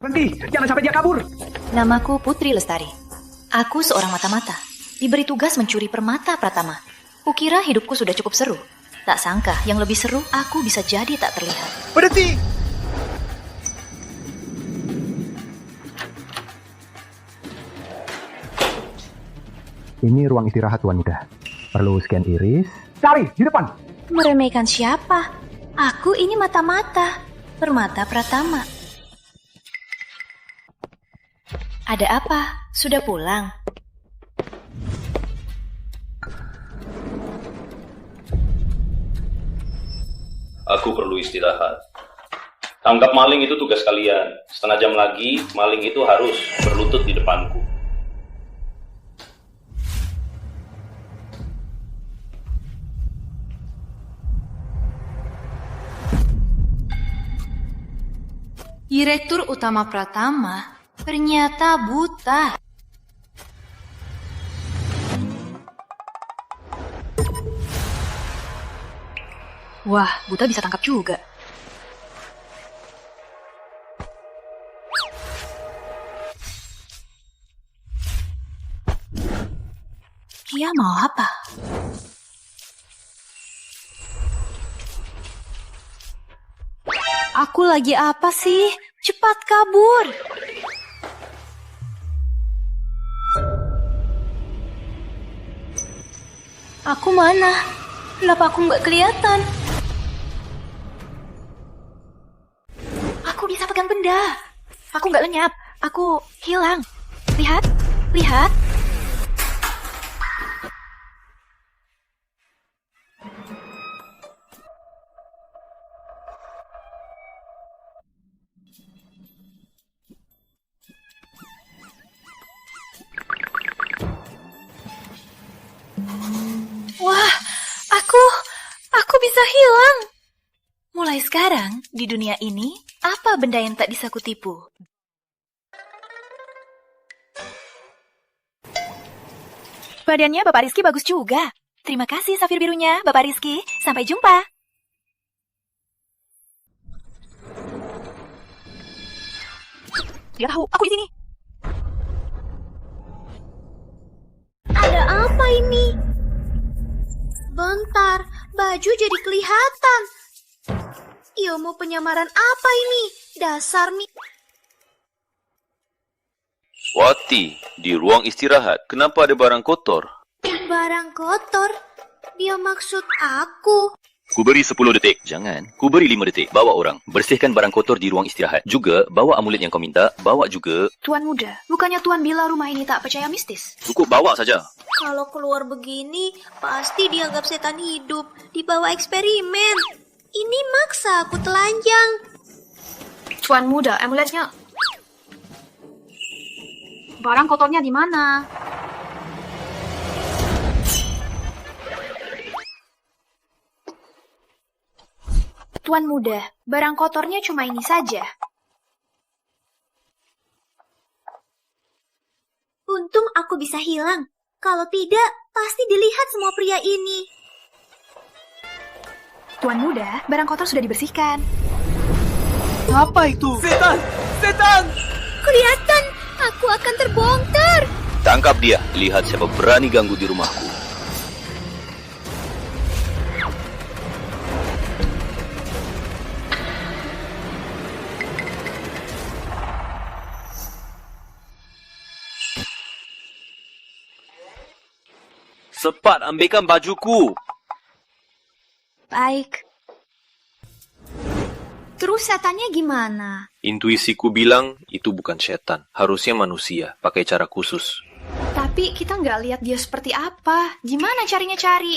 Berhenti, jangan sampai dia kabur. Namaku Putri Lestari. Aku seorang mata-mata. Diberi tugas mencuri permata Pratama. Kukira hidupku sudah cukup seru. Tak sangka yang lebih seru, aku bisa jadi tak terlihat. Berhenti! Ini ruang istirahat wanita. Perlu scan iris. Cari, di depan. Meremehkan siapa? Aku ini mata-mata. Permata Pratama. Ada apa? Sudah pulang? Aku perlu istirahat. Tangkap maling itu tugas kalian. Setengah jam lagi, maling itu harus berlutut di depanku. Direktur Utama Pratama ternyata buta. Wah, buta bisa tangkap juga. Dia mau apa? Aku lagi apa sih? Cepat kabur! Aku mana? Kenapa aku nggak kelihatan? Aku bisa pegang benda. Aku nggak lenyap. Aku hilang. Lihat, lihat. Wah, aku bisa hilang. Mulai sekarang, di dunia ini, apa benda yang tak bisa kutipu? Badannya Bapak Rizky bagus juga. Terima kasih safir birunya, Bapak Rizky. Sampai jumpa. Dia tahu, aku di sini. Ada apa ini? Bentar, baju jadi kelihatan. Ilmu penyamaran apa ini? Dasar Wati, di ruang istirahat, kenapa ada barang kotor? barang kotor. Dia maksud aku. Ku beri 10 detik. Jangan. Ku beri 5 detik. Bawa orang. Bersihkan barang kotor di ruang istirahat. Juga, bawa amulet yang kau minta. Bawa juga. Tuan muda, bukannya Tuan bilang rumah ini tak percaya mistis? Cukup bawa saja. Kalau keluar begini, pasti dianggap setan hidup. Dibawa eksperimen. Ini maksa aku telanjang. Tuan muda, amuletnya. Barang kotornya di mana? Tuan muda, barang kotornya cuma ini saja. Untung aku bisa hilang. Kalau tidak, pasti dilihat semua pria ini. Tuan muda, barang kotor sudah dibersihkan. Apa itu? Setan! Setan! Kelihatan, aku akan terbongkar. Tangkap dia. Lihat siapa berani ganggu di rumahku. Cepat, ambilkan bajuku. Baik. Terus setannya gimana? Intuisiku bilang itu bukan setan, harusnya manusia, pakai cara khusus. Tapi kita nggak lihat dia seperti apa. Gimana carinya cari?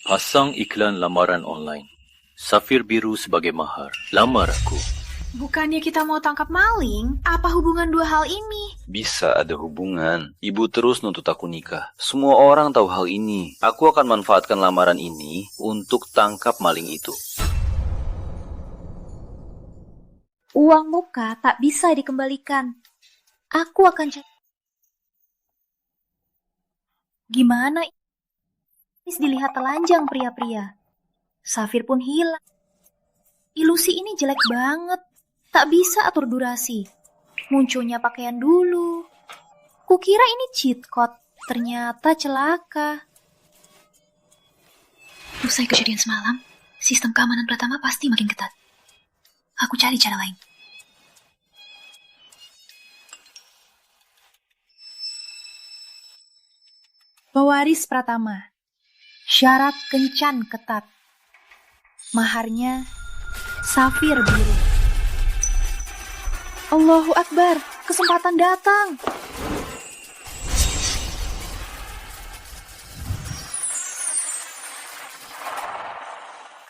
Pasang iklan lamaran online. Safir biru sebagai mahar. Lamar aku. Bukannya kita mau tangkap maling? Apa hubungan dua hal ini? Bisa ada hubungan. Ibu terus nuntut aku nikah. Semua orang tahu hal ini. Aku akan manfaatkan lamaran ini untuk tangkap maling itu. Uang muka tak bisa dikembalikan. Aku akan cari. Gimana? Dilihat telanjang pria-pria. Safir pun hilang. Ilusi ini jelek banget. Tak bisa atur durasi. Munculnya pakaian dulu. Kukira ini cheat code. Ternyata celaka. Usai kejadian semalam, sistem keamanan Pratama pasti makin ketat. Aku cari cara lain. Pewaris Pratama. Syarat kencan ketat. Maharnya safir biru. Allahu Akbar, kesempatan datang.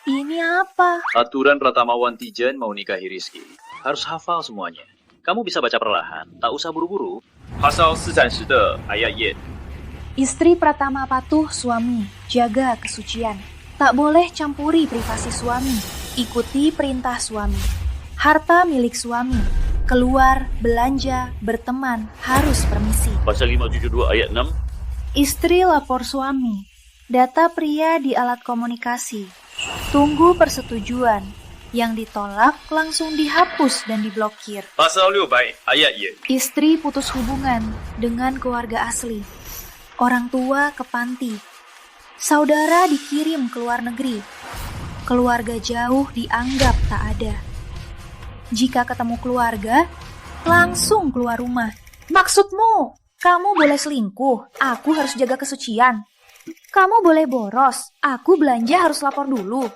Ini apa? Aturan Pratama Wantijan mau nikahi Rizky. Harus hafal semuanya. Kamu bisa baca perlahan, tak usah buru-buru. Pasal 40 ayat Y. Istri Pratama patuh suami, jaga kesucian. Tak boleh campuri privasi suami. Ikuti perintah suami. Harta milik suami. Keluar, belanja, berteman, harus permisi. Pasal 572 ayat 6. Istri lapor suami. Data pria di alat komunikasi. Tunggu persetujuan. Yang ditolak langsung dihapus dan diblokir. Pasal 600 ayat Y. Istri putus hubungan dengan keluarga asli. Orang tua ke panti. Saudara dikirim ke luar negeri. Keluarga jauh dianggap tak ada. Jika ketemu keluarga, langsung keluar rumah. Maksudmu, kamu boleh selingkuh, aku harus jaga kesucian. Kamu boleh boros, aku belanja harus lapor dulu.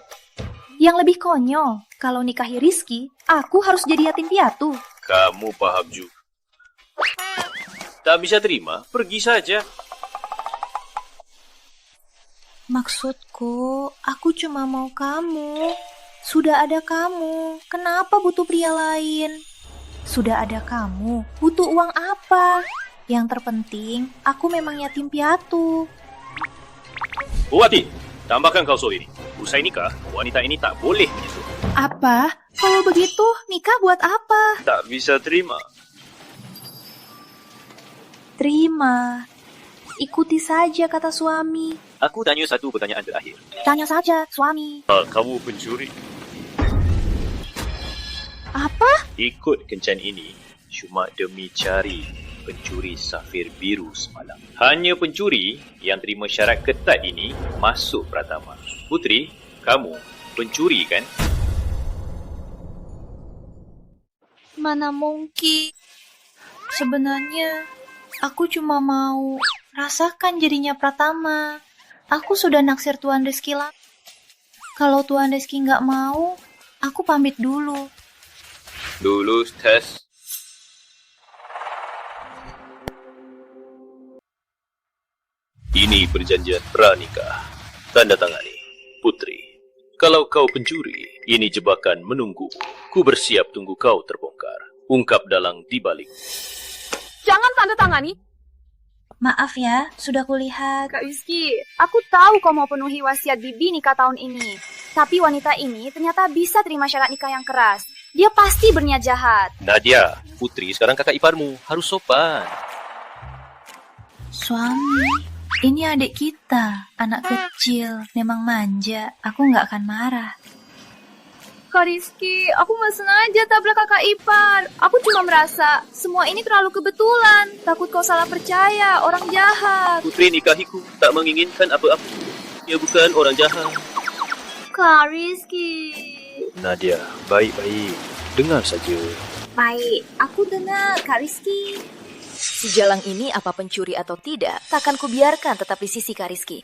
Yang lebih konyol, kalau nikahi Rizky, aku harus jadi yatim piatu. Kamu paham juga. Tak bisa terima, pergi saja. Maksudku, aku cuma mau kamu. Sudah ada kamu, kenapa butuh pria lain? Sudah ada kamu, butuh uang apa? Yang terpenting, aku memang yatim piatu. Buati, tambahkan klausul ini. Usai nikah, wanita ini tak boleh menyusu. Apa? Kalau begitu, nikah buat apa? Tak bisa terima. Terima. Ikuti saja kata suami. Aku tanya satu pertanyaan terakhir. Tanya saja, suami. Kamu pencuri? Apa? Ikut kencan ini cuma demi cari pencuri safir biru semalam. Hanya pencuri yang terima syarat ketat ini masuk Pratama. Putri, kamu pencuri kan? Mana mungkin? Sebenarnya, aku cuma mau rasakan jadinya Pratama. Aku sudah naksir Tuan Rizky lah. Kalau Tuan Rizky nggak mau, aku pamit dulu. Lulus tes. Ini perjanjian pranikah. Tanda tangani, Putri. Kalau kau pencuri, ini jebakan menunggu. Ku bersiap tunggu kau terbongkar. Ungkap dalang dibalik. Jangan tanda tangani. Maaf ya, sudah kulihat. Kak Rizky, aku tahu kau mau penuhi wasiat Bibi nikah tahun ini. Tapi wanita ini ternyata bisa terima syarat nikah yang keras. Dia pasti berniat jahat. Nadia, Putri sekarang kakak iparmu. Harus sopan. Suami, ini adik kita, anak kecil, memang manja. Aku nggak akan marah. Kak Rizky, aku nggak sengaja tabrak kakak ipar. Aku cuma merasa semua ini terlalu kebetulan. Takut kau salah percaya, orang jahat. Putri nikahiku tak menginginkan apa-apa. Dia bukan orang jahat. Kak Rizky. Nadia, baik-baik. Dengar saja. Baik, aku dengar Kak Rizky. Si Jalang ini apa pencuri atau tidak, takkan kubiarkan tetap di sisi Kak Rizky.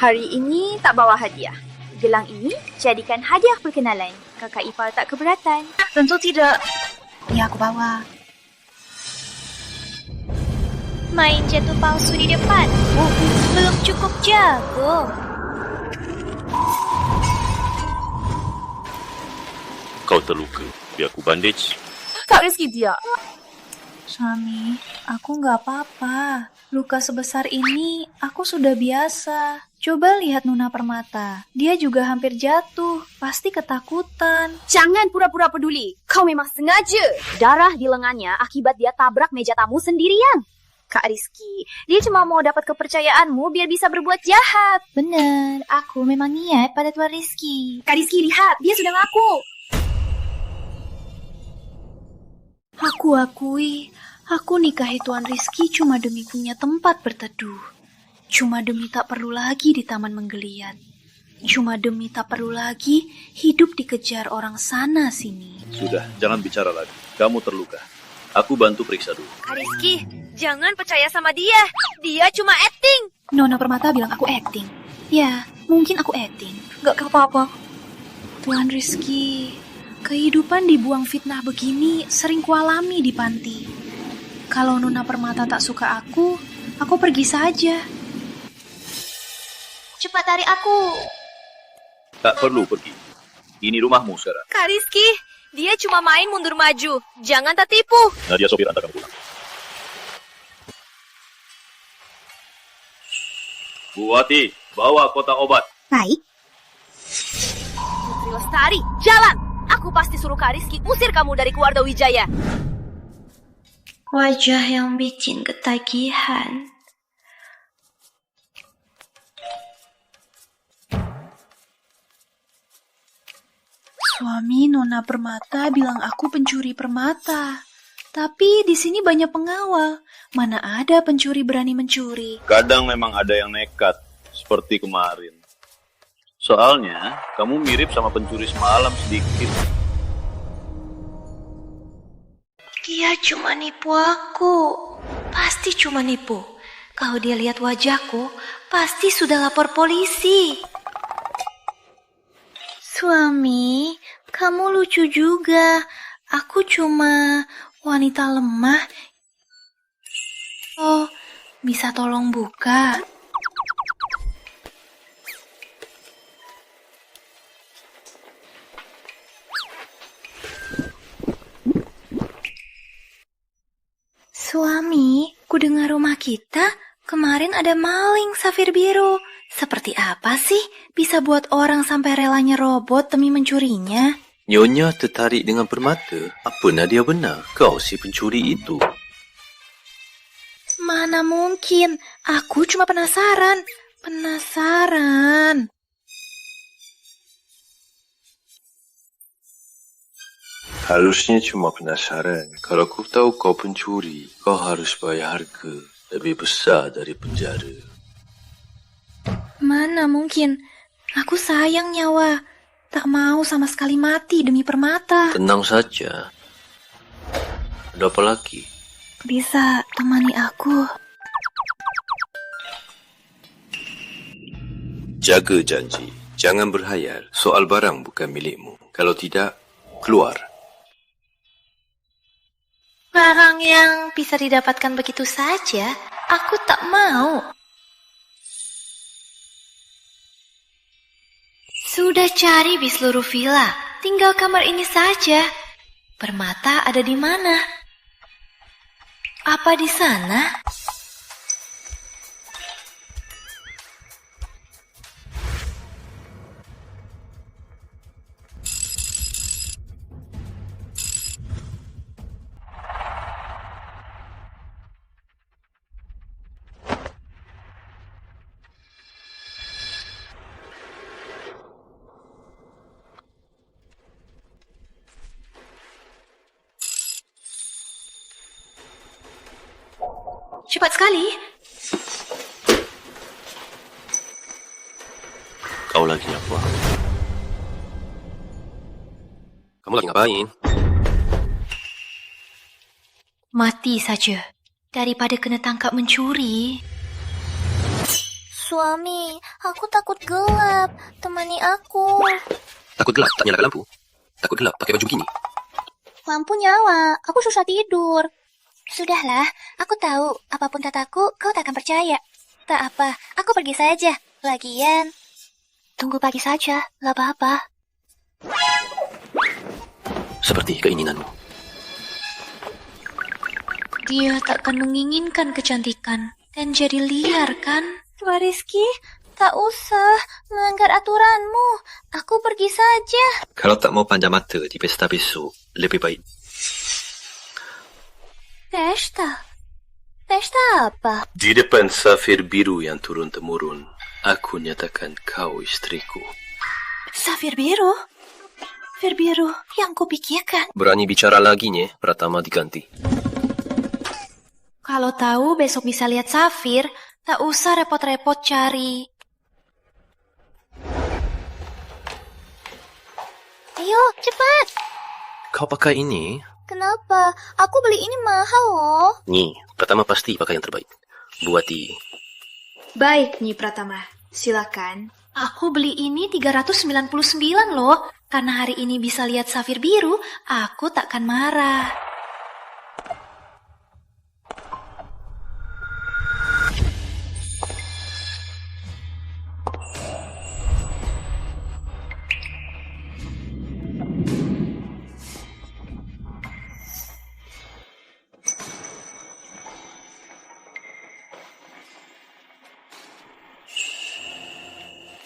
Hari ini tak bawa hadiah. Gelang ini jadikan hadiah perkenalan. Kakak ipar tak keberatan. Tentu tidak. Ya, aku bawa. Main jatuh palsu di depan. Belum cukup jago. Kau terluka. Biar aku bandage. Kak Rizky dia. Suami, aku nggak apa-apa. Luka sebesar ini, aku sudah biasa. Coba lihat Nuna Permata. Dia juga hampir jatuh. Pasti ketakutan. Jangan pura-pura peduli. Kau memang sengaja. Darah di lengannya akibat dia tabrak meja tamu sendirian. Kak Rizky, dia cuma mau dapat kepercayaanmu biar bisa berbuat jahat. Bener, aku memang niat pada Tuan Rizky. Kak Rizky, lihat. Dia sudah ngaku. Kuakui, aku nikahi Tuan Rizky cuma demi punya tempat berteduh. Cuma demi tak perlu lagi di taman menggeliat. Cuma demi tak perlu lagi hidup dikejar orang sana sini. Sudah, jangan bicara lagi. Kamu terluka. Aku bantu periksa dulu. Kak Rizky, jangan percaya sama dia. Dia cuma acting. Nona Permata bilang aku acting. Ya, mungkin aku acting. Gak apa-apa. Tuan Rizky, kehidupan dibuang fitnah begini sering kualami di panti. Kalau Nona Permata tak suka aku pergi saja. Cepat tarik aku. Tak perlu pergi. Ini rumahmu sekarang. Kak Rizky, dia cuma main mundur maju. Jangan tak tipu. Nadia, sopir, antarkan pulang. Bu Wati, bawa kotak obat. Baik. Putri Lestari, jalan. Aku pasti suruh Kak Rizky usir kamu dari keluarga Wijaya. Wajah yang bikin ketagihan. Suami Nona Permata bilang aku pencuri permata. Tapi di sini banyak pengawal. Mana ada pencuri berani mencuri. Kadang memang ada yang nekat, seperti kemarin. Soalnya, kamu mirip sama pencuri semalam sedikit. Dia cuma nipu aku. Pasti cuma nipu. Kalau dia lihat wajahku, pasti sudah lapor polisi. Suami, kamu lucu juga. Aku cuma wanita lemah. Oh, bisa tolong buka? Suami, ku dengar rumah kita kemarin ada maling safir biru. Seperti apa sih bisa buat orang sampai relanya robot demi mencurinya? Nyonya tertarik dengan permata? Apa Nadia benar? Kau si pencuri itu. Mana mungkin? Aku cuma penasaran. Harusnya cuma penasaran. Kalau ku tahu kau pencuri, kau harus bayar harga lebih besar dari penjara. Mana mungkin? Aku sayang nyawa. Tak mau sama sekali mati demi permata. Tenang saja. Ada apa lagi? Bisa temani aku? Jaga janji. Jangan berhayal. Soal barang bukan milikmu. Kalau tidak, keluar. Barang yang bisa didapatkan begitu saja, aku tak mau. Sudah cari di seluruh villa, tinggal kamar ini saja. Permata ada di mana? Apa di sana? Cepat sekali. Kau lagi apa? Kamu lagi ngapain? Mati saja, daripada kena tangkap mencuri. Suami, aku takut gelap. Temani aku. Takut gelap, tak nyalakan lampu. Takut gelap, pakai baju begini. Lampu nyala, aku susah tidur. Sudahlah, aku tahu. Apapun kataku, kau tak akan percaya. Tak apa, aku pergi saja. Lagian, tunggu pagi saja, gak apa-apa. Seperti keinginanmu. Dia takkan menginginkan kecantikan dan jadi liar, kan? Tuan Rizky, tak usah melanggar aturanmu. Aku pergi saja. Kalau tak mau panjang mata di pesta besok, lebih baik. Pesta? Pesta apa? Di depan safir biru yang turun-temurun, aku nyatakan kau istriku. Safir biru? Safir biru yang kupikirkan. Berani bicara lagi, Nye. Pratama diganti. Kalau tahu besok bisa lihat Safir, tak usah repot-repot cari. Ayo, cepat. Kau pakai ini? Kenapa? Aku beli ini mahal loh. Nye, Pratama pasti pakai yang terbaik. Buati. Baik, Nyi Pratama. Silakan. Aku beli ini 399 loh. Karena hari ini bisa lihat Safir biru, aku takkan marah.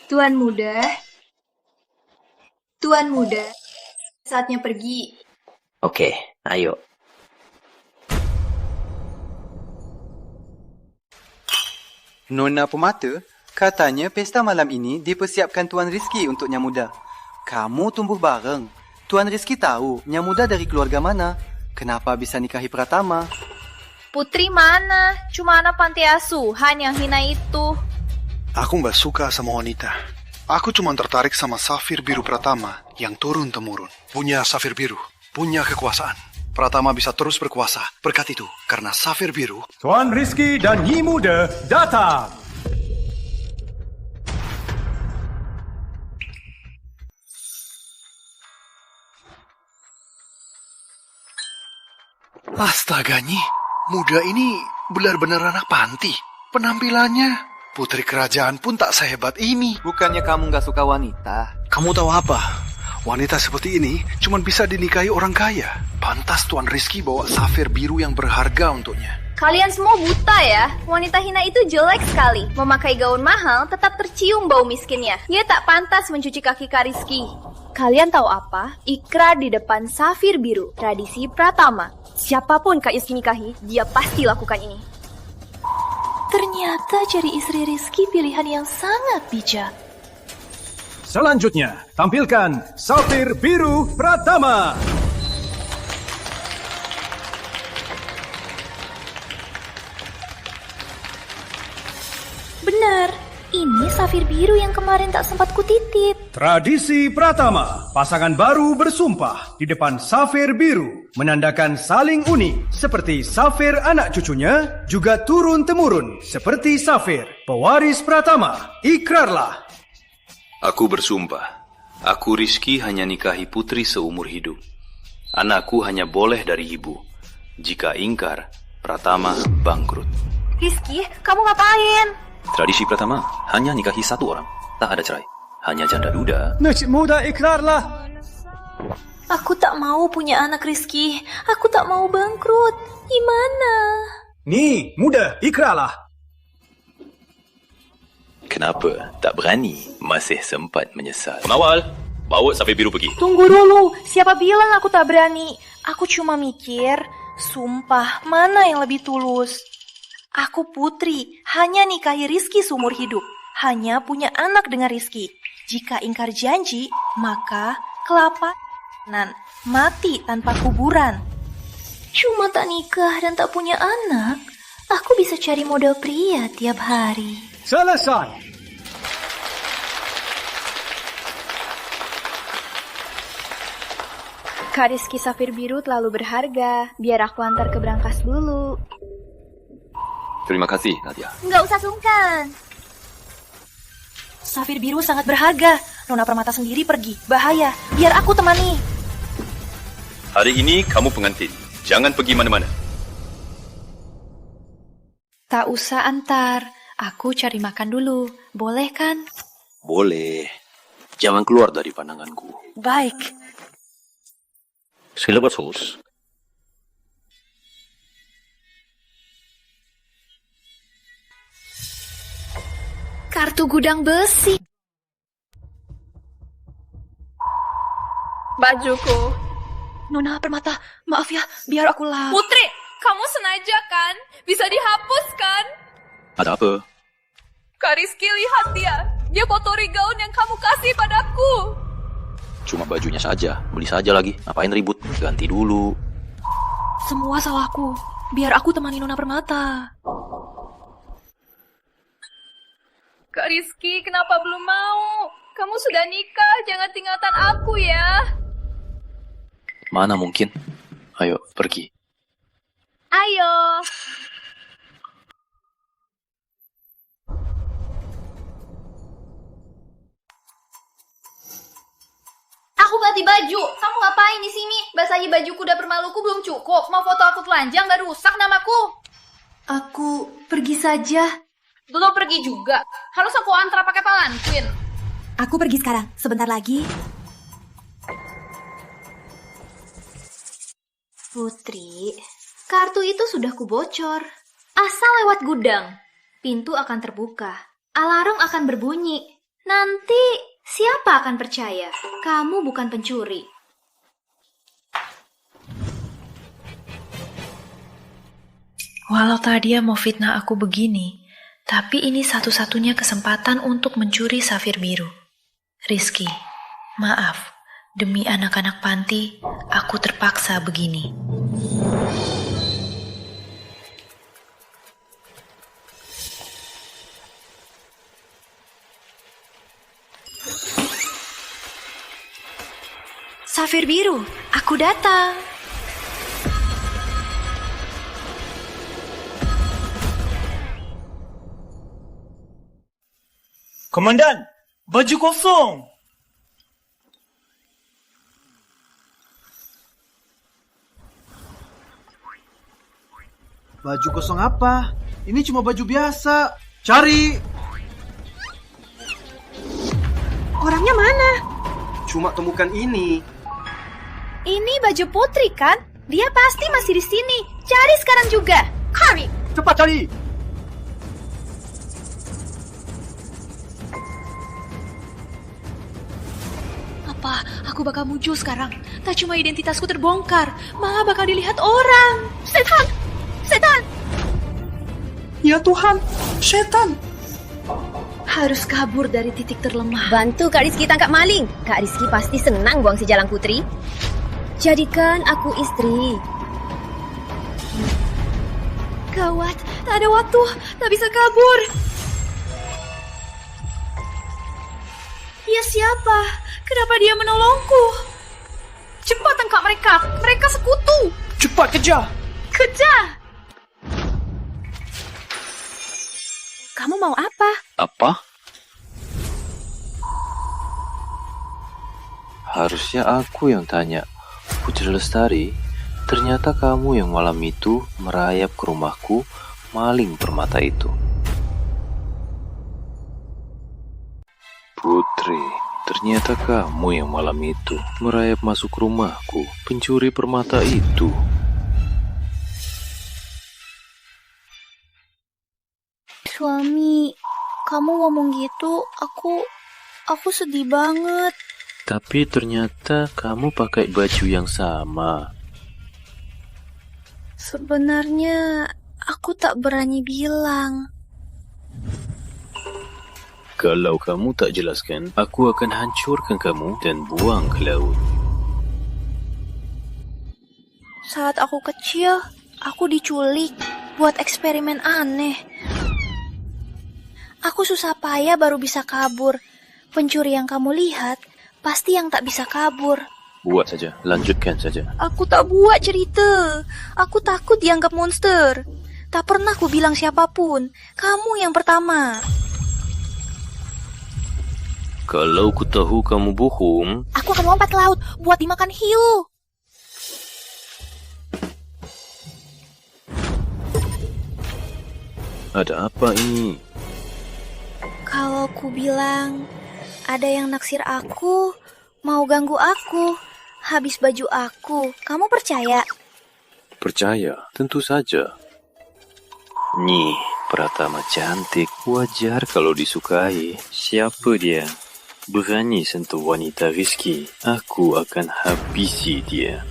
Tuan muda, saatnya pergi. Oke, ayo. Nona Pemata, katanya pesta malam ini dipersiapkan Tuan Rizky untuk Yang Muda. Kamu tumbuh bareng. Tuan Rizky tahu Yang Muda dari keluarga mana. Kenapa bisa nikahi Pratama? Putri mana? Cuma anak panti asuhan yang hina itu. Aku nggak suka sama wanita. Aku cuma tertarik sama Safir Biru Pratama yang turun-temurun. Punya Safir Biru, punya kekuasaan. Pratama bisa terus berkuasa berkat itu karena Safir Biru. Tuan Rizky dan Nyi Muda datang. Astaga, Nyi. Muda ini benar-benar anak panti. Penampilannya, putri kerajaan pun tak sehebat ini. Bukannya kamu nggak suka wanita? Kamu tahu apa? Wanita seperti ini cuma bisa dinikahi orang kaya. Pantas Tuan Rizky bawa Safir Biru yang berharga untuknya. Kalian semua buta ya? Wanita hina itu jelek sekali. Memakai gaun mahal tetap tercium bau miskinnya. Dia tak pantas mencuci kaki Kak Rizky. Kalian tahu apa? Ikrar di depan Safir Biru, tradisi Pratama. Siapapun Kak Rizky nikahi, dia pasti lakukan ini. Ternyata cari istri Rizky pilihan yang sangat bijak. Selanjutnya, tampilkan Safir Biru Pratama. Benar, ini Safir Biru yang kemarin tak sempat kutitip. Tradisi Pratama, pasangan baru bersumpah di depan Safir Biru, menandakan saling unik seperti Safir anak cucunya, juga turun-temurun seperti Safir, pewaris Pratama. Ikrarlah. Aku bersumpah, aku Rizky hanya nikahi putri seumur hidup. Anakku hanya boleh dari ibu. Jika ingkar, Pratama bangkrut. Rizky, kamu ngapain? Tradisi Pratama hanya nikahi satu orang. Tak ada cerai. Hanya janda duda. Najib muda, ikrarlah. Aku tak mau punya anak Rizky. Aku tak mau bangkrut. Gimana? Ni, muda, ikrarlah. Kenapa tak berani? Masih sempat menyesal. Pengawal, bawa Safir Biru pergi. Tunggu dulu, siapa bilang aku tak berani? Aku cuma mikir, sumpah mana yang lebih tulus? Aku putri, hanya nikahi Rizky seumur hidup. Hanya punya anak dengan Rizky. Jika ingkar janji, maka kelapa mati tanpa kuburan. Cuma tak nikah dan tak punya anak. Aku bisa cari model pria tiap hari. Selesai. Kak Rizky Safir Biru terlalu berharga. Biar aku antar ke berangkas dulu. Terima kasih, Nadia. Nggak usah sungkan. Safir Biru sangat berharga. Nona Permata sendiri pergi. Bahaya. Biar aku temani. Hari ini kamu pengantin. Jangan pergi mana-mana. Tak usah antar. Aku cari makan dulu. Boleh kan? Boleh. Jangan keluar dari pandanganku. Baik. Sila sos. Kartu gudang besi. Bajuku. Nona Permata, maaf ya, biar aku lap. Putri, kamu sengaja kan? Bisa dihapuskan? Ada apa? Kak Rizky, lihat dia. Dia kotori gaun yang kamu kasih padaku. Cuma bajunya saja, beli saja lagi. Ngapain ribut? Ganti dulu. Semua salahku. Biar aku temani Nona Permata. Kak Rizky, kenapa belum mau? Kamu sudah nikah, jangan tinggalkan aku ya. Mana mungkin? Ayo, pergi. Ayo. Aku ganti baju. Kamu ngapain di sini? Basahi baju kuda permaluku belum cukup. Mau foto aku telanjang gak rusak namaku. Aku pergi saja. Belum pergi juga. Harus aku antar pakai palanquin. Aku pergi sekarang. Sebentar lagi. Putri, kartu itu sudah kubocor. Asal lewat gudang, pintu akan terbuka. Alarm akan berbunyi. Nanti siapa akan percaya? Kamu bukan pencuri. Walau tadi dia mau fitnah aku begini, tapi ini satu-satunya kesempatan untuk mencuri safir biru. Rizky, maaf. Demi anak-anak panti, aku terpaksa begini. Safir biru, aku datang. Komandan, baju kosong. Baju kosong apa? Ini cuma baju biasa. Cari! Orangnya mana? Cuma temukan ini. Ini baju Putri kan? Dia pasti masih di sini. Cari sekarang juga. Hurry! Cepat cari! Apa? Aku bakal muncul sekarang. Tak cuma identitasku terbongkar, malah bakal dilihat orang. Setan! Setan! Ya Tuhan, setan! Harus kabur dari titik terlemah. Bantu Kak Rizky tangkap maling. Kak Rizky pasti senang buang si jalan Putri. Jadikan aku istri. Gawat, tak ada waktu, tak bisa kabur. Dia siapa? Kenapa dia menolongku? Cepat tangkap mereka. Mereka sekutu. Cepat kejar. Kejar! Kamu mau apa? Apa? Harusnya aku yang tanya. Putri Lestari, ternyata kamu yang malam itu merayap ke rumahku, maling permata itu. Putri, ternyata kamu yang malam itu merayap masuk rumahku, pencuri permata itu. Suami, kamu ngomong gitu, aku sedih banget. Tapi ternyata kamu pakai baju yang sama. Sebenarnya aku tak berani bilang. Kalau kamu tak jelaskan, aku akan hancurkan kamu dan buang ke laut. Saat aku kecil, aku diculik buat eksperimen aneh. Aku susah payah baru bisa kabur. Pencuri yang kamu lihat pasti yang tak bisa kabur. Buat saja, lanjutkan saja. Aku tak buat cerita. Aku takut dianggap monster. Tak pernah ku bilang siapapun. Kamu yang pertama. Kalau ku tahu kamu bohong, aku akan lompat ke laut buat dimakan hiu. Ada apa ini? Kalau ku bilang ada yang naksir aku, mau ganggu aku, habis baju aku, kamu percaya? Percaya, tentu saja. Nih, Pratama cantik, wajar kalau disukai. Siapa dia? Berani sentuh wanita Rizky, aku akan habisi dia.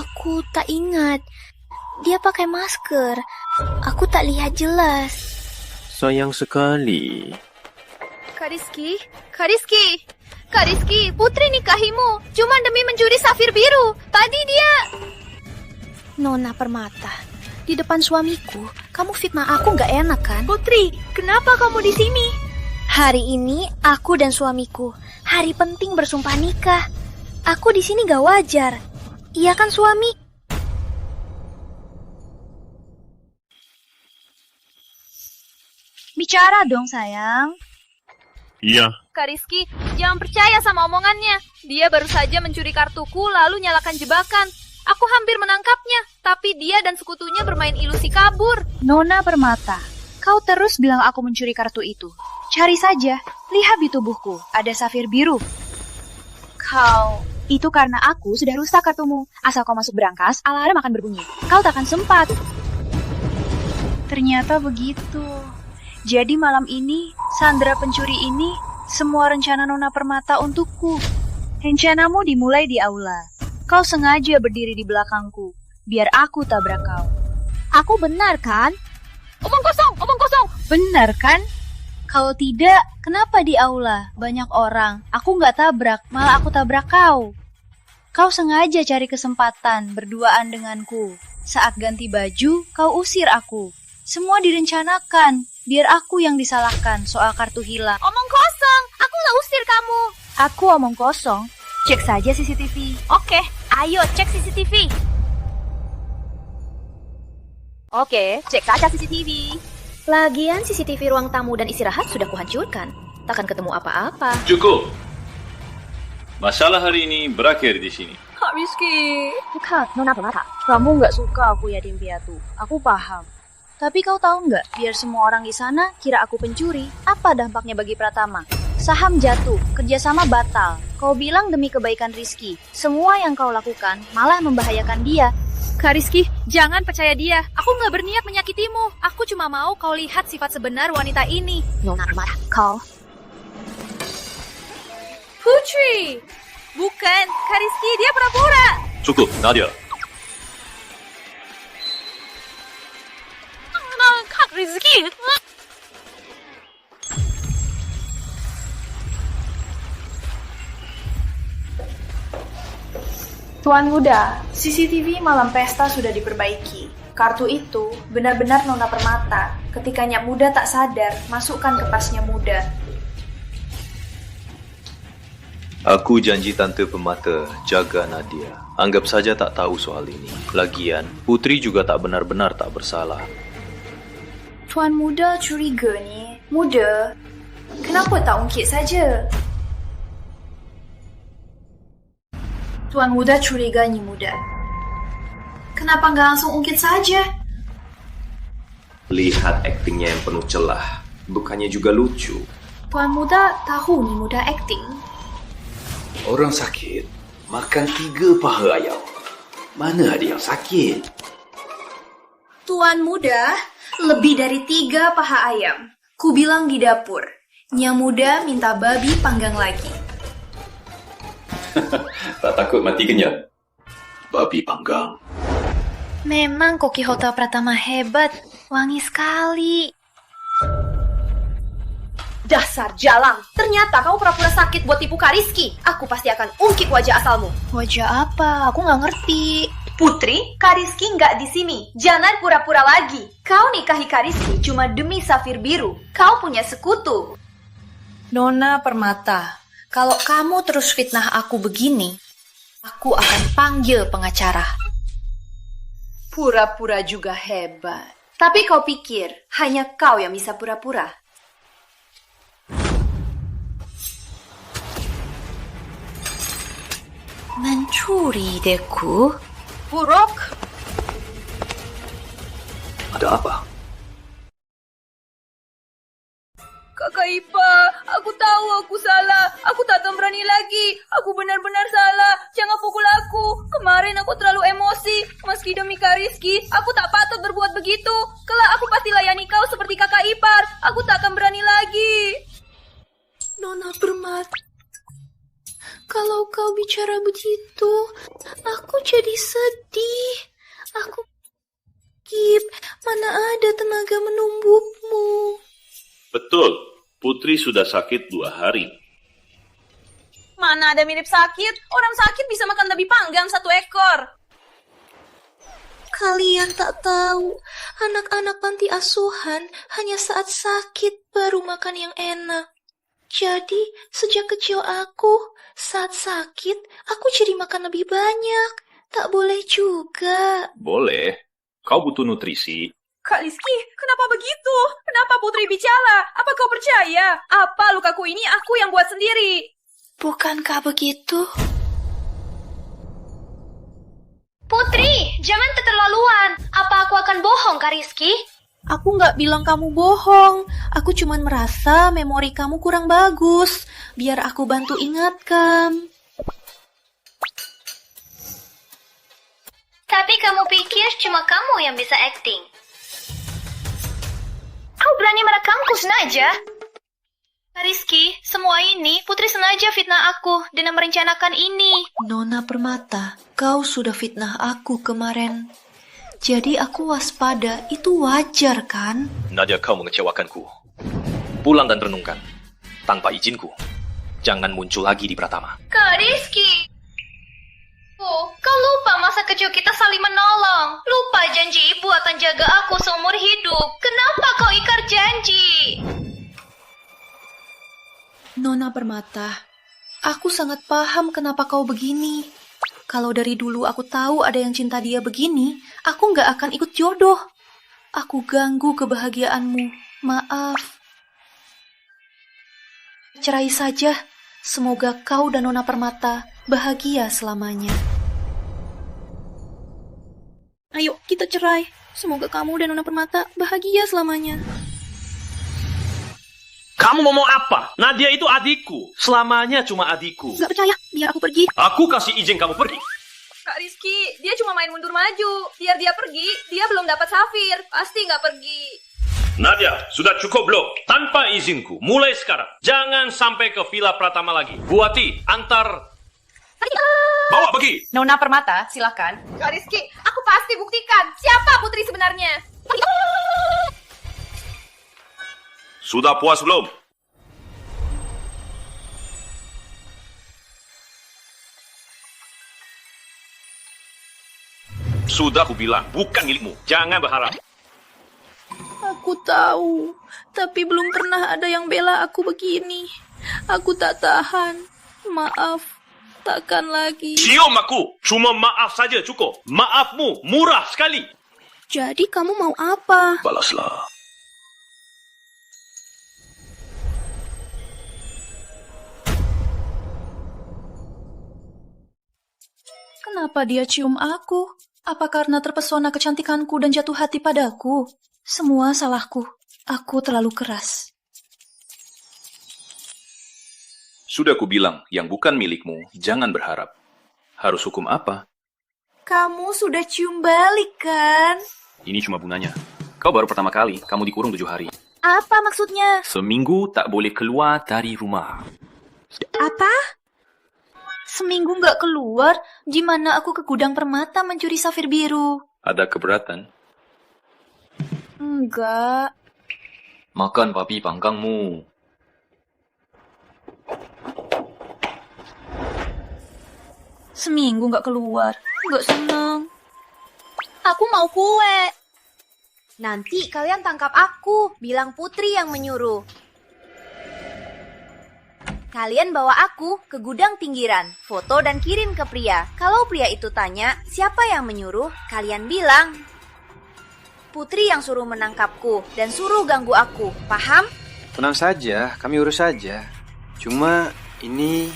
Aku tak ingat, dia pakai masker, aku tak lihat jelas. Sayang sekali. Kak Rizky, Kak Rizky, Putri nikahimu cuma demi mencuri safir biru. Tadi dia... Nona Permata, di depan suamiku, kamu fitnah aku nggak enak kan? Putri, kenapa kamu di sini? Hari ini aku dan suamiku, hari penting bersumpah nikah. Aku di sini gak wajar. Iya kan suami? Bicara dong sayang. Iya. Kak Rizky, jangan percaya sama omongannya. Dia baru saja mencuri kartuku lalu nyalakan jebakan. Aku hampir menangkapnya, tapi dia dan sekutunya bermain ilusi kabur. Nona Permata, kau terus bilang aku mencuri kartu itu. Cari saja, lihat di tubuhku, ada safir biru. Itu karena aku sudah rusak kartumu. Asal kau masuk berangkas, alarm akan berbunyi. Kau takkan sempat. Ternyata begitu. Jadi malam ini, Sandra pencuri ini, semua rencana Nona Permata untukku. Rencanamu dimulai di aula. Kau sengaja berdiri di belakangku, biar aku tabrak kau. Aku benar kan? Omong kosong. Benar kan? Kalau tidak, kenapa di aula? Banyak orang, aku nggak tabrak, malah aku tabrak kau. Kau sengaja cari kesempatan berduaan denganku. Saat ganti baju, kau usir aku. Semua direncanakan, biar aku yang disalahkan soal kartu hilang. Omong kosong, aku nggak usir kamu. Aku omong kosong, cek saja CCTV. Oke, ayo cek CCTV. Oke, cek saja CCTV. Lagian CCTV ruang tamu dan istirahat sudah kuhancurkan. Takkan ketemu apa-apa. Cukup. Masalah hari ini berakhir di sini. Kak Rizky. Bukan, Nona Permata. Kamu nggak suka aku yatim piatu. Aku paham. Tapi kau tahu nggak, biar semua orang di sana kira aku pencuri, apa dampaknya bagi Pratama? Saham jatuh, kerjasama batal. Kau bilang demi kebaikan Rizky. Semua yang kau lakukan malah membahayakan dia. Kak Rizky, jangan percaya dia. Aku nggak berniat menyakitimu. Aku cuma mau kau lihat sifat sebenar wanita ini. Nona Permata, kau... Putri! Bukan, Kak Rizky, dia pura-pura. Cukup, Nadia. Kak Rizky. Tuan Muda, CCTV malam pesta sudah diperbaiki. Kartu itu benar-benar Nona Permata. Ketika Nyak Muda tak sadar, masukkan ke pasnya Muda. Aku janji Tante Permata jaga Nadia. Anggap saja tak tahu soal ini. Lagian, Putri juga tak benar-benar tak bersalah. Tuan Muda curiga ni. Muda, kenapa tak ungkit saja? Tuan Muda curiga Nyi Muda. Kenapa nggak langsung ungkit saja? Lihat aktingnya yang penuh celah. Bukannya juga lucu. Tuan Muda tahu Nyi Muda akting. Orang sakit makan 3 paha ayam. Mana ada yang sakit? Tuan Muda, lebih dari 3 paha ayam. Ku bilang di dapur. Nyak Muda minta babi panggang lagi. Tak takut mati kenyang? Babi panggang. Memang Koki Hotel Pratama hebat. Wangi sekali. Dasar jalang, ternyata kau pura-pura sakit buat tipu Kak Rizky. Aku pasti akan ungkit wajah asalmu. Wajah apa? Aku nggak ngerti. Putri, Kak Rizky nggak di sini. Jangan pura-pura lagi. Kau nikahi Kak Rizky cuma demi safir biru. Kau punya sekutu. Nona Permata, kalau kamu terus fitnah aku begini, aku akan panggil pengacara. Pura-pura juga hebat. Tapi kau pikir hanya kau yang bisa pura-pura? Mencuri deku? Buruk. Ada apa? Kakak Ipa, aku tahu aku salah. Aku tak akan berani lagi. Aku benar-benar salah. Jangan pukul aku. Kemarin aku terlalu emosi. Meski demi Kak Rizky, aku tak patut berbuat begitu. Kelak aku pasti layani kau seperti kakak ipar. Aku tak akan berani lagi. Nona Permata, kalau kau bicara begitu, aku jadi sedih. Aku skip. Mana ada tenaga menumbukmu. Betul, Putri sudah sakit 2 hari. Mana ada mirip sakit? Orang sakit bisa makan lebih panggang 1 ekor. Kalian tak tahu, anak-anak panti asuhan hanya saat sakit baru makan yang enak. Jadi, sejak kecil aku, saat sakit, aku jadi makan lebih banyak. Tak boleh juga. Boleh. Kau butuh nutrisi. Kak Rizky, kenapa begitu? Kenapa Putri bicara? Apa kau percaya? Apa lukaku ini aku yang buat sendiri? Bukankah begitu? Putri, jangan keterlaluan. Apa aku akan bohong, Kak Rizky? Aku nggak bilang kamu bohong. Aku cuma merasa memori kamu kurang bagus. Biar aku bantu ingatkan. Tapi kamu pikir cuma kamu yang bisa acting? Kau berani merekamku sengaja? Kak Rizky, semua ini Putri sengaja fitnah aku dengan merencanakan ini. Nona Permata, kau sudah fitnah aku kemarin. Jadi aku waspada, itu wajar kan? Nadia, kau mengecewakanku. Pulang dan renungkan. Tanpa izinku. Jangan muncul lagi di Pratama. Kak Rizky! Kau lupa masa kecil kita saling menolong. Lupa janji ibu akan jaga aku seumur hidup. Kenapa kau ingkar janji? Nona Permata, aku sangat paham kenapa kau begini. Kalau dari dulu aku tahu ada yang cinta dia begini, aku nggak akan ikut jodoh. Aku ganggu kebahagiaanmu. Maaf. Cerai saja. Semoga kau dan Nona Permata bahagia selamanya. Ayo, kita cerai. Semoga kamu dan Nona Permata bahagia selamanya. Kamu ngomong apa? Nadia itu adikku. Selamanya cuma adikku. Gak percaya, biar aku pergi. Aku kasih izin kamu pergi. Kak Rizky, dia cuma main mundur maju. Biar dia pergi, dia belum dapat Safir. Pasti nggak pergi. Nadia, sudah cukup belum? Tanpa izinku, mulai sekarang. Jangan sampai ke Villa Pratama lagi. Buati, antar. Bawa pergi. Nona Permata, silakan. Kak Rizky, aku pasti buktikan siapa Putri sebenarnya. Sudah puas belum? Sudah aku bilang, bukan milikmu. Jangan berharap. Aku tahu, tapi belum pernah ada yang bela aku begini. Aku tak tahan. Maaf, takkan lagi. Cium aku. Cuma maaf saja cukup. Maafmu murah sekali. Jadi kamu mau apa? Balaslah. Kenapa dia cium aku? Apa karena terpesona kecantikanku dan jatuh hati padaku? Semua salahku. Aku terlalu keras. Sudah kubilang, yang bukan milikmu, jangan berharap. Harus hukum apa? Kamu sudah cium balik, kan? Ini cuma bunganya. Kau baru pertama kali, kamu dikurung 7 hari. Apa maksudnya? Seminggu tak boleh keluar dari rumah. Apa? Seminggu nggak keluar? Gimana aku ke gudang permata mencuri safir biru? Ada keberatan? Enggak. Makan papi pangkangmu. Seminggu nggak keluar. Nggak senang. Aku mau kue. Nanti kalian tangkap aku, bilang Putri yang menyuruh. Kalian bawa aku ke gudang pinggiran, foto dan kirim ke pria. Kalau pria itu tanya, siapa yang menyuruh? Kalian bilang, Putri yang suruh menangkapku dan suruh ganggu aku. Paham? Tenang saja, kami urus saja. Cuma ini...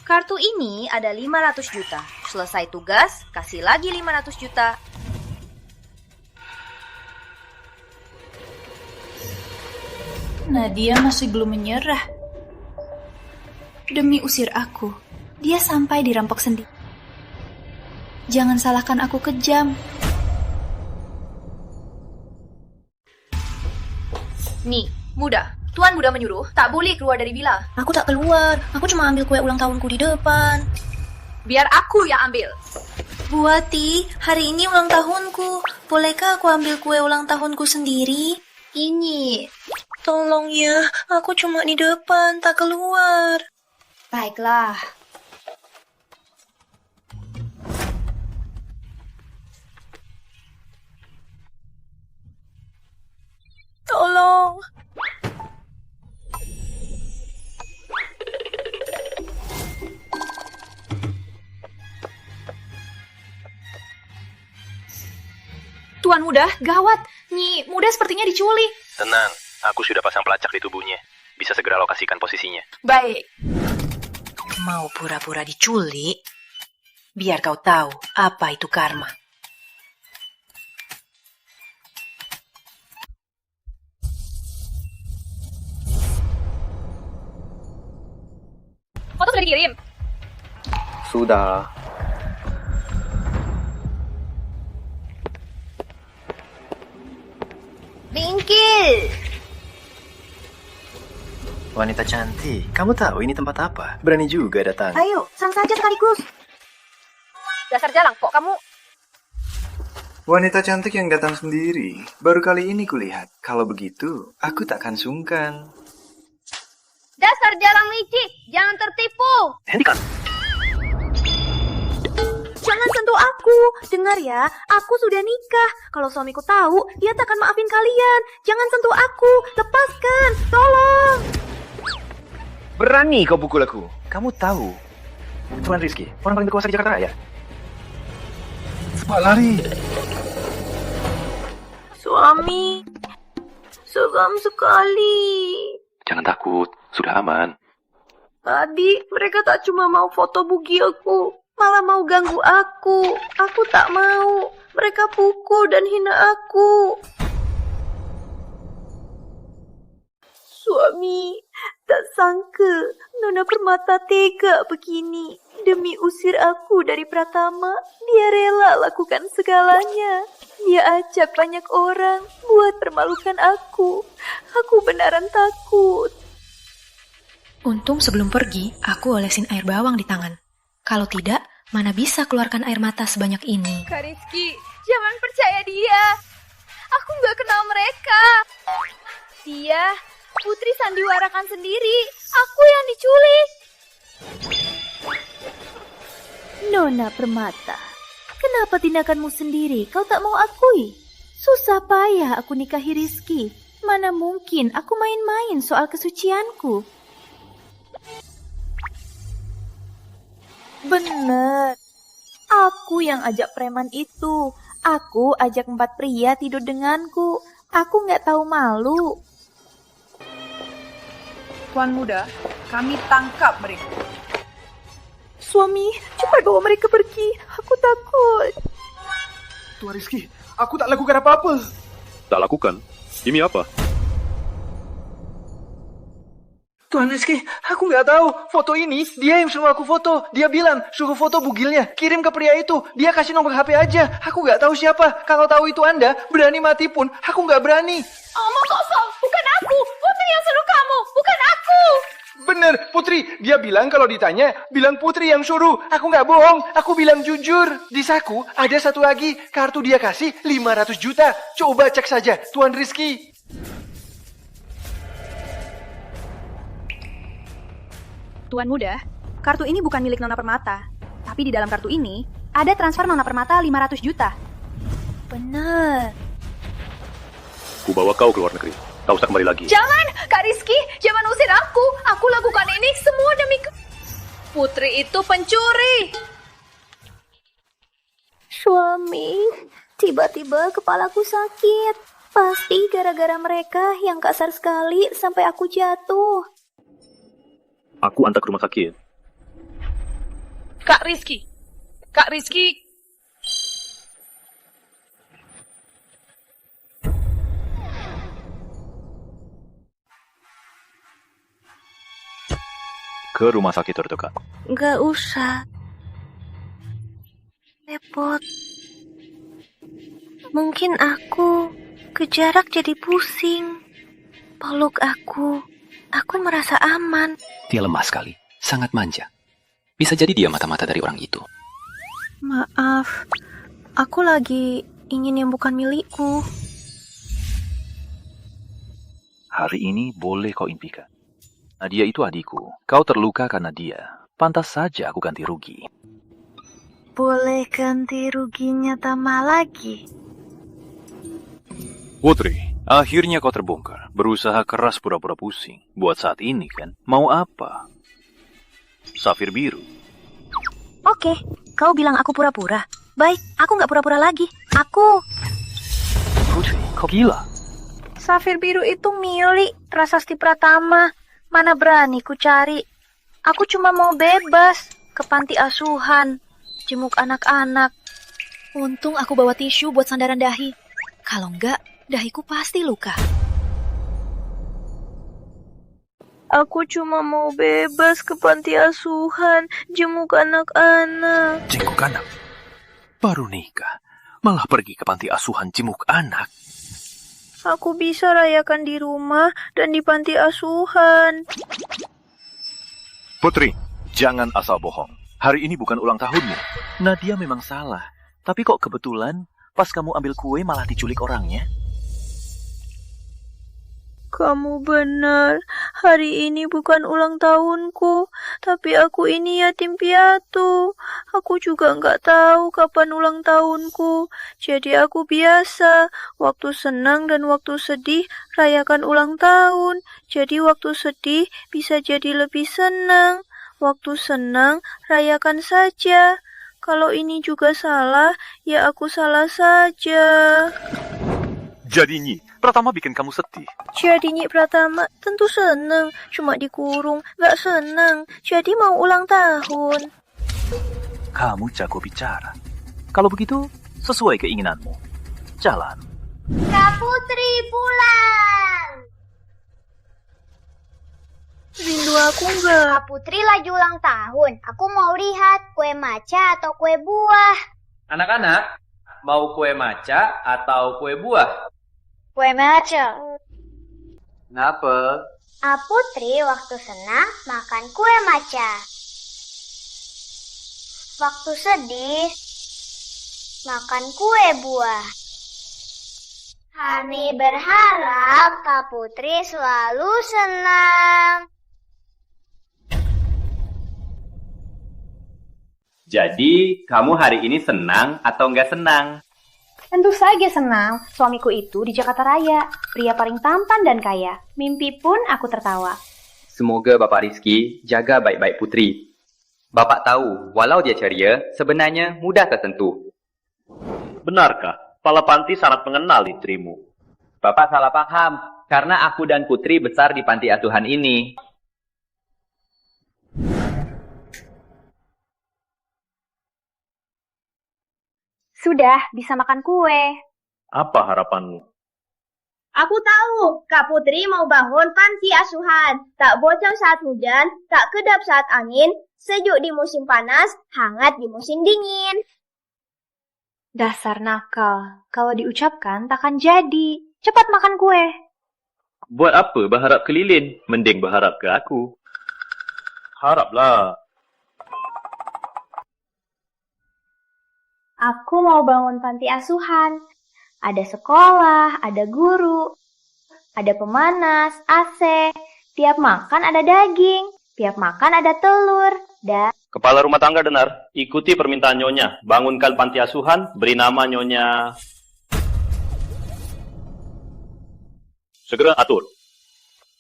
Kartu ini ada 500 juta. Selesai tugas, kasih lagi 500 juta. Nadia masih belum menyerah. Demi usir aku, dia sampai dirampok sendiri. Jangan salahkan aku kejam. Nih, muda. Tuan muda menyuruh, tak boleh keluar dari villa. Aku tak keluar, aku cuma ambil kue ulang tahunku di depan. Biar aku yang ambil. Buati, hari ini ulang tahunku. Bolehkah aku ambil kue ulang tahunku sendiri? Ini. Tolong ya, aku cuma di depan, tak keluar. Baiklah. Tolong. Tuan Muda, gawat. Nyi Muda sepertinya diculik. Tenang, aku sudah pasang pelacak di tubuhnya. Bisa segera lokasikan posisinya. Baik. Mau pura-pura diculik? Biar kau tahu apa itu karma. Foto sudah dikirim. Sudah. Bingkil. Wanita cantik, kamu tahu ini tempat apa? Berani juga datang. Ayo, sang saja sekaligus. Dasar jalang kok kamu. Wanita cantik yang datang sendiri. Baru kali ini kulihat. Kalau begitu, aku takkan sungkan. Dasar jalang licik, jangan tertipu. Hentikan. Jangan sentuh aku. Dengar ya, aku sudah nikah. Kalau suamiku tahu, dia takkan maafin kalian. Jangan sentuh aku. Lepaskan. Tolong. Berani kau pukul aku. Kamu tahu, Tuan Rizky, orang paling berkuasa di Jakarta Raya. Cepat lari. Suami, seram sekali. Jangan takut, sudah aman. Tadi mereka tak cuma mau foto bugi aku, malah mau ganggu aku. Aku tak mau. Mereka pukul dan hina aku. Suami, tak sangka Nona Permata tega begini. Demi usir aku dari Pratama, dia rela lakukan segalanya. Dia ajak banyak orang buat permalukan aku. Aku benaran takut. Untung sebelum pergi, aku olesin air bawang di tangan. Kalau tidak, mana bisa keluarkan air mata sebanyak ini. Kak Rizky, jangan percaya dia. Aku nggak kenal mereka. Dia putri sandiwarakan sendiri. Aku yang diculik. Nona Permata, kenapa tindakanmu sendiri kau tak mau akui? Susah payah aku nikahi Rizky. Mana mungkin aku main-main soal kesucianku. Bener. Aku yang ajak preman itu. Aku ajak 4 pria tidur denganku. Aku nggak tahu malu. Tuan Muda, kami tangkap mereka. Suami, cepat bawa mereka pergi. Aku takut. Tuan Rizky, aku tak lakukan apa-apa. Tak lakukan? Ini apa? Tuan Rizky, aku nggak tahu. Foto ini, dia yang suruh aku foto. Dia bilang, suruh foto bugilnya. Kirim ke pria itu. Dia kasih nomor HP aja. Aku nggak tahu siapa. Kalau tahu itu Anda, berani mati pun, aku nggak berani. Omong kosong, bukan aku. Putri yang suruh kamu, bukan aku. Bener, Putri. Dia bilang kalau ditanya, bilang Putri yang suruh. Aku nggak bohong, aku bilang jujur. Di saku ada satu lagi, kartu dia kasih 500 juta. Coba cek saja, Tuan Rizky. Tuan Muda, kartu ini bukan milik Nona Permata. Tapi di dalam kartu ini, ada transfer Nona Permata 500 juta. Bener. Ku bawa kau ke luar negeri. Tak usah kembali lagi. Jangan, Kak Rizky, jangan usir aku. Aku lakukan ini semua demi Putri itu pencuri. Suami, tiba-tiba kepalaku sakit. Pasti gara-gara mereka yang kasar sekali sampai aku jatuh. Aku antar ke rumah sakit. Kak Rizky. Kak Rizky. Ke rumah sakit terdekat. Nggak usah. Repot. Mungkin aku ke jarak jadi pusing. Peluk aku merasa aman. Dia lemah sekali, sangat manja. Bisa jadi dia mata-mata dari orang itu. Maaf, aku lagi ingin yang bukan milikku. Hari ini boleh kau impikan. Nadia itu adikku. Kau terluka karena dia. Pantas saja aku ganti rugi. Boleh ganti ruginya Tama lagi? Putri, akhirnya kau terbongkar. Berusaha keras pura-pura pusing. Buat saat ini kan, mau apa? Safir biru. Oke, kau bilang aku pura-pura. Baik, aku nggak pura-pura lagi. Aku... Putri, kau gila. Safir biru itu milik Prasasti Pratama. Mana berani ku cari. Aku cuma mau bebas ke panti asuhan, jenguk anak-anak. Untung aku bawa tisu buat sandaran dahi. Kalau enggak, dahiku pasti luka. Aku cuma mau bebas ke panti asuhan, jenguk anak-anak. Jenguk anak? Baru nikah, malah pergi ke panti asuhan jenguk anak. Aku bisa rayakan di rumah dan di panti asuhan. Putri, jangan asal bohong. Hari ini bukan ulang tahunmu. Nadia memang salah. Tapi kok kebetulan pas kamu ambil kue malah diculik orangnya? Kamu benar. Hari ini bukan ulang tahunku. Tapi aku ini yatim piatu. Aku juga nggak tahu kapan ulang tahunku. Jadi aku biasa. Waktu senang dan waktu sedih rayakan ulang tahun. Jadi waktu sedih bisa jadi lebih senang. Waktu senang rayakan saja. Kalau ini juga salah, ya aku salah saja. Jadi Nyi, Pratama bikin kamu sedih. Jadi Nyi Pratama tentu senang, cuma dikurung, gak senang. Jadi mau ulang tahun. Kamu jago bicara. Kalau begitu, sesuai keinginanmu. Jalan. Kak Putri pulang. Rindu aku nggak? Kak Putri lagi ulang tahun. Aku mau lihat kue maca atau kue buah. Anak-anak, mau kue maca atau kue buah? Kue maca. Kenapa? Kak Putri waktu senang makan kue maca. Waktu sedih makan kue buah. Kami berharap Kak Putri selalu senang. Jadi, kamu hari ini senang atau nggak senang? Tentu saja senang. Suamiku itu di Jakarta Raya, pria paling tampan dan kaya. Mimpi pun aku tertawa. Semoga Bapak Rizky jaga baik-baik Putri. Bapak tahu, walau dia ceria, sebenarnya mudah tersentuh. Benarkah? Kepala panti sangat mengenal istrimu. Bapak salah paham, karena aku dan Putri besar di panti asuhan ini. Sudah, bisa makan kue. Apa harapanmu? Aku tahu, Kak Putri mau bangun panti asuhan. Tak bocor saat hujan, tak kedap saat angin, sejuk di musim panas, hangat di musim dingin. Dasar nakal. Kalau diucapkan takkan jadi. Cepat makan kue. Buat apa berharap ke lilin? Mending berharap ke aku. Haraplah. Aku mau bangun panti asuhan. Ada sekolah, ada guru, ada pemanas, AC. Tiap makan ada daging, tiap makan ada telur, dan... Kepala rumah tangga dengar, ikuti permintaan Nyonya. Bangunkan panti asuhan, beri nama Nyonya. Segera atur.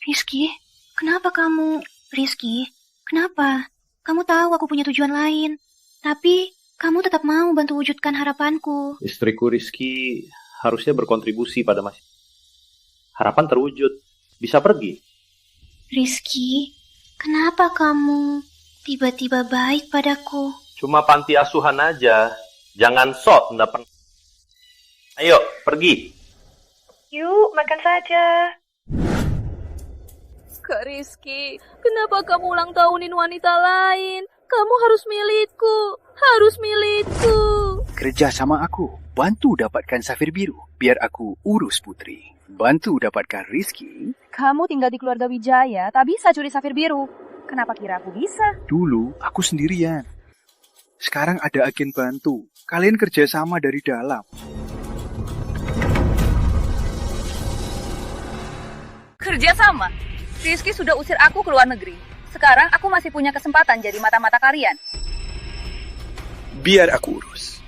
Rizky, kenapa kamu... Rizky, kenapa? Kamu tahu aku punya tujuan lain. Tapi kamu tetap mau bantu wujudkan harapanku. Istriku Rizky harusnya berkontribusi pada masyarakat. Harapan terwujud. Bisa pergi. Rizky, kenapa kamu tiba-tiba baik padaku? Cuma panti asuhan aja. Jangan sok mendapat. Ayo, pergi. Yuk, makan saja. Kak Rizky, kenapa kamu ulang tahunin wanita lain? Kamu harus milikku. Harus milikku. Kerja sama aku. Bantu dapatkan safir biru. Biar aku urus Putri. Bantu dapatkan Rizky. Kamu tinggal di keluarga Wijaya, tak bisa curi safir biru. Kenapa kira aku bisa? Dulu aku sendirian. Sekarang ada agen bantu. Kalian kerja sama dari dalam. Kerja sama? Rizky sudah usir aku ke luar negeri. Sekarang aku masih punya kesempatan jadi mata-mata kalian. Biar aku urus.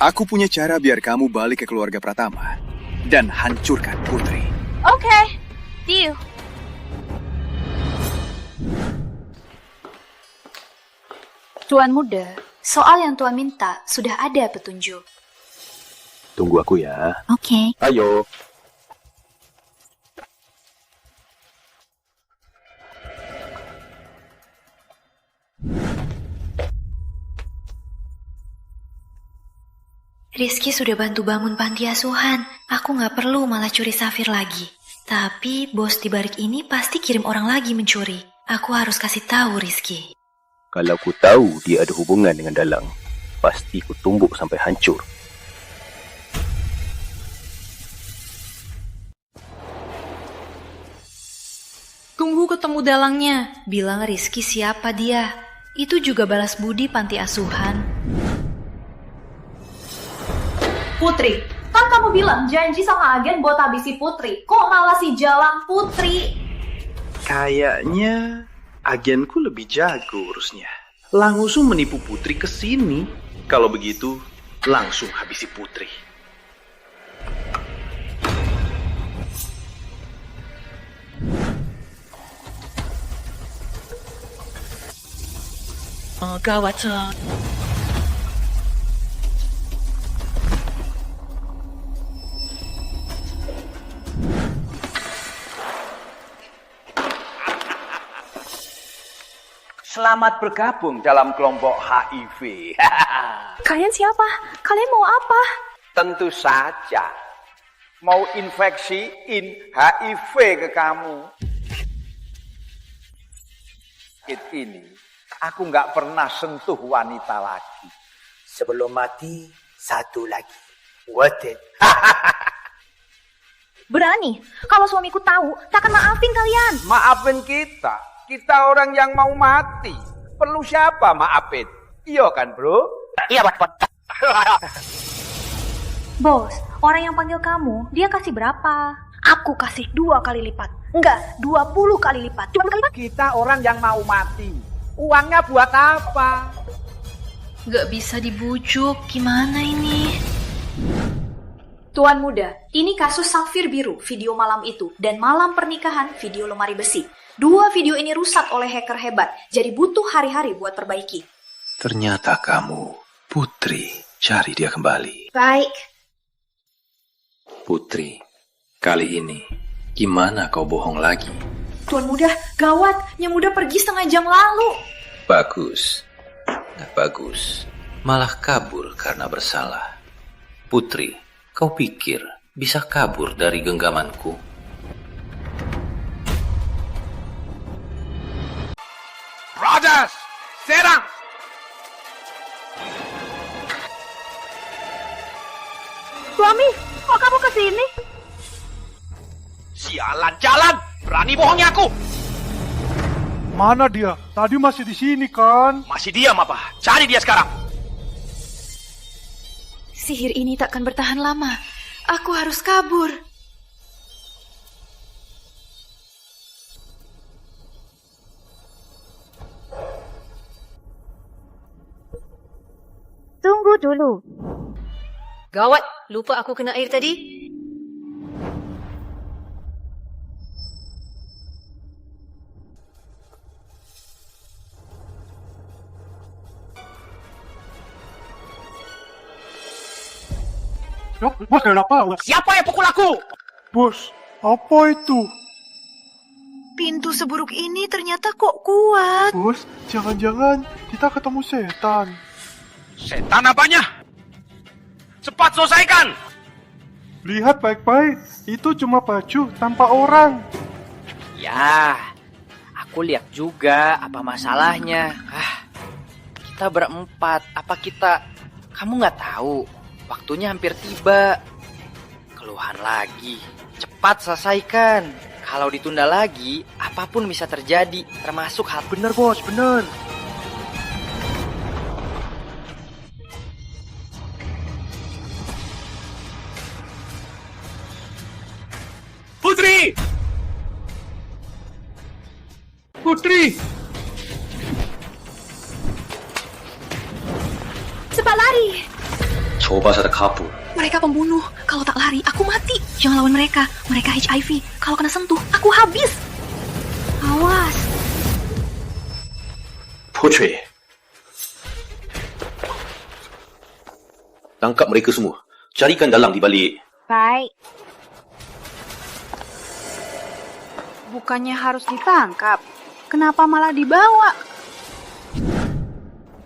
Aku punya cara biar kamu balik ke keluarga Pratama dan hancurkan Putri. Oke, deal. Tuan Muda, soal yang Tuan minta sudah ada petunjuk. Tunggu aku ya. Oke. Ayo. Rizky sudah bantu bangun panti asuhan. Aku nggak perlu malah curi safir lagi. Tapi bos di balik ini pasti kirim orang lagi mencuri. Aku harus kasih tahu Rizky. Kalau ku tahu dia ada hubungan dengan Dalang, pasti ku tumbuk sampai hancur. Tunggu ketemu dalangnya. Bilang Rizky siapa dia. Itu juga balas budi panti asuhan. Putri, kan kamu bilang janji sama agen buat habisi Putri. Kok malah si Jalang Putri? Kayaknya agenku lebih jago urusnya. Langsung menipu Putri ke sini. Kalau begitu, langsung habisi Putri. Oh, gawat, Selamat bergabung dalam kelompok HIV. Kalian siapa? Kalian mau apa? Tentu saja mau infeksiin HIV ke kamu. Ini aku nggak pernah sentuh wanita lagi. Sebelum mati, satu lagi. Worth it. Berani? Kalau suamiku tahu, takkan maafin kalian. Maafin kita. Kita orang yang mau mati. Perlu siapa maafin? Iya kan, bro? Iya, Bos. Bos, orang yang panggil kamu, dia kasih berapa? Aku kasih 2 kali lipat. Enggak, 20 kali lipat. 20 kali lipat? Kita orang yang mau mati. Uangnya buat apa? Gak bisa dibujuk, gimana ini? Tuan Muda, ini kasus Safir Biru, video malam itu, dan malam pernikahan, video lemari besi. 2 video ini rusak oleh hacker hebat, jadi butuh hari-hari buat perbaiki. Ternyata kamu, Putri, cari dia kembali. Baik. Putri, kali ini, gimana kau bohong lagi? Tuan Muda, gawat, Yang Muda pergi setengah jam lalu. Bagus, nggak bagus. Malah kabur karena bersalah. Putri, kau pikir bisa kabur dari genggamanku? Brothers, serang! Suami, kok kamu kesini? Sialan jalan, berani bohongnya aku. Mana dia? Tadi masih di sini kan? Masih diam apa? Cari dia sekarang. Sihir ini takkan bertahan lama. Aku harus kabur. Tunggu dulu. Gawat, lupa aku kena air tadi. Bos, kenapa? Siapa yang pukul aku? Bos, apa itu? Pintu seburuk ini ternyata kok kuat. Bos, jangan-jangan kita ketemu setan. Setan apanya? Cepat selesaikan! Lihat baik-baik, itu cuma baju tanpa orang. Ya, aku lihat juga apa masalahnya. Kita berempat, apa kita... Kamu nggak tahu, waktunya hampir tiba. Keluhan lagi, cepat selesaikan. Kalau ditunda lagi, apapun bisa terjadi, termasuk hal... Bener bos, bener. Putri! Putri! Cepat lari! Coba saya kabur. Mereka pembunuh. Kalau tak lari, aku mati. Jangan lawan mereka. Mereka HIV. Kalau kena sentuh, aku habis. Awas. Putri. Tangkap mereka semua. Carikan dalang di balik. Baik. Bukannya harus ditangkap. Kenapa malah dibawa?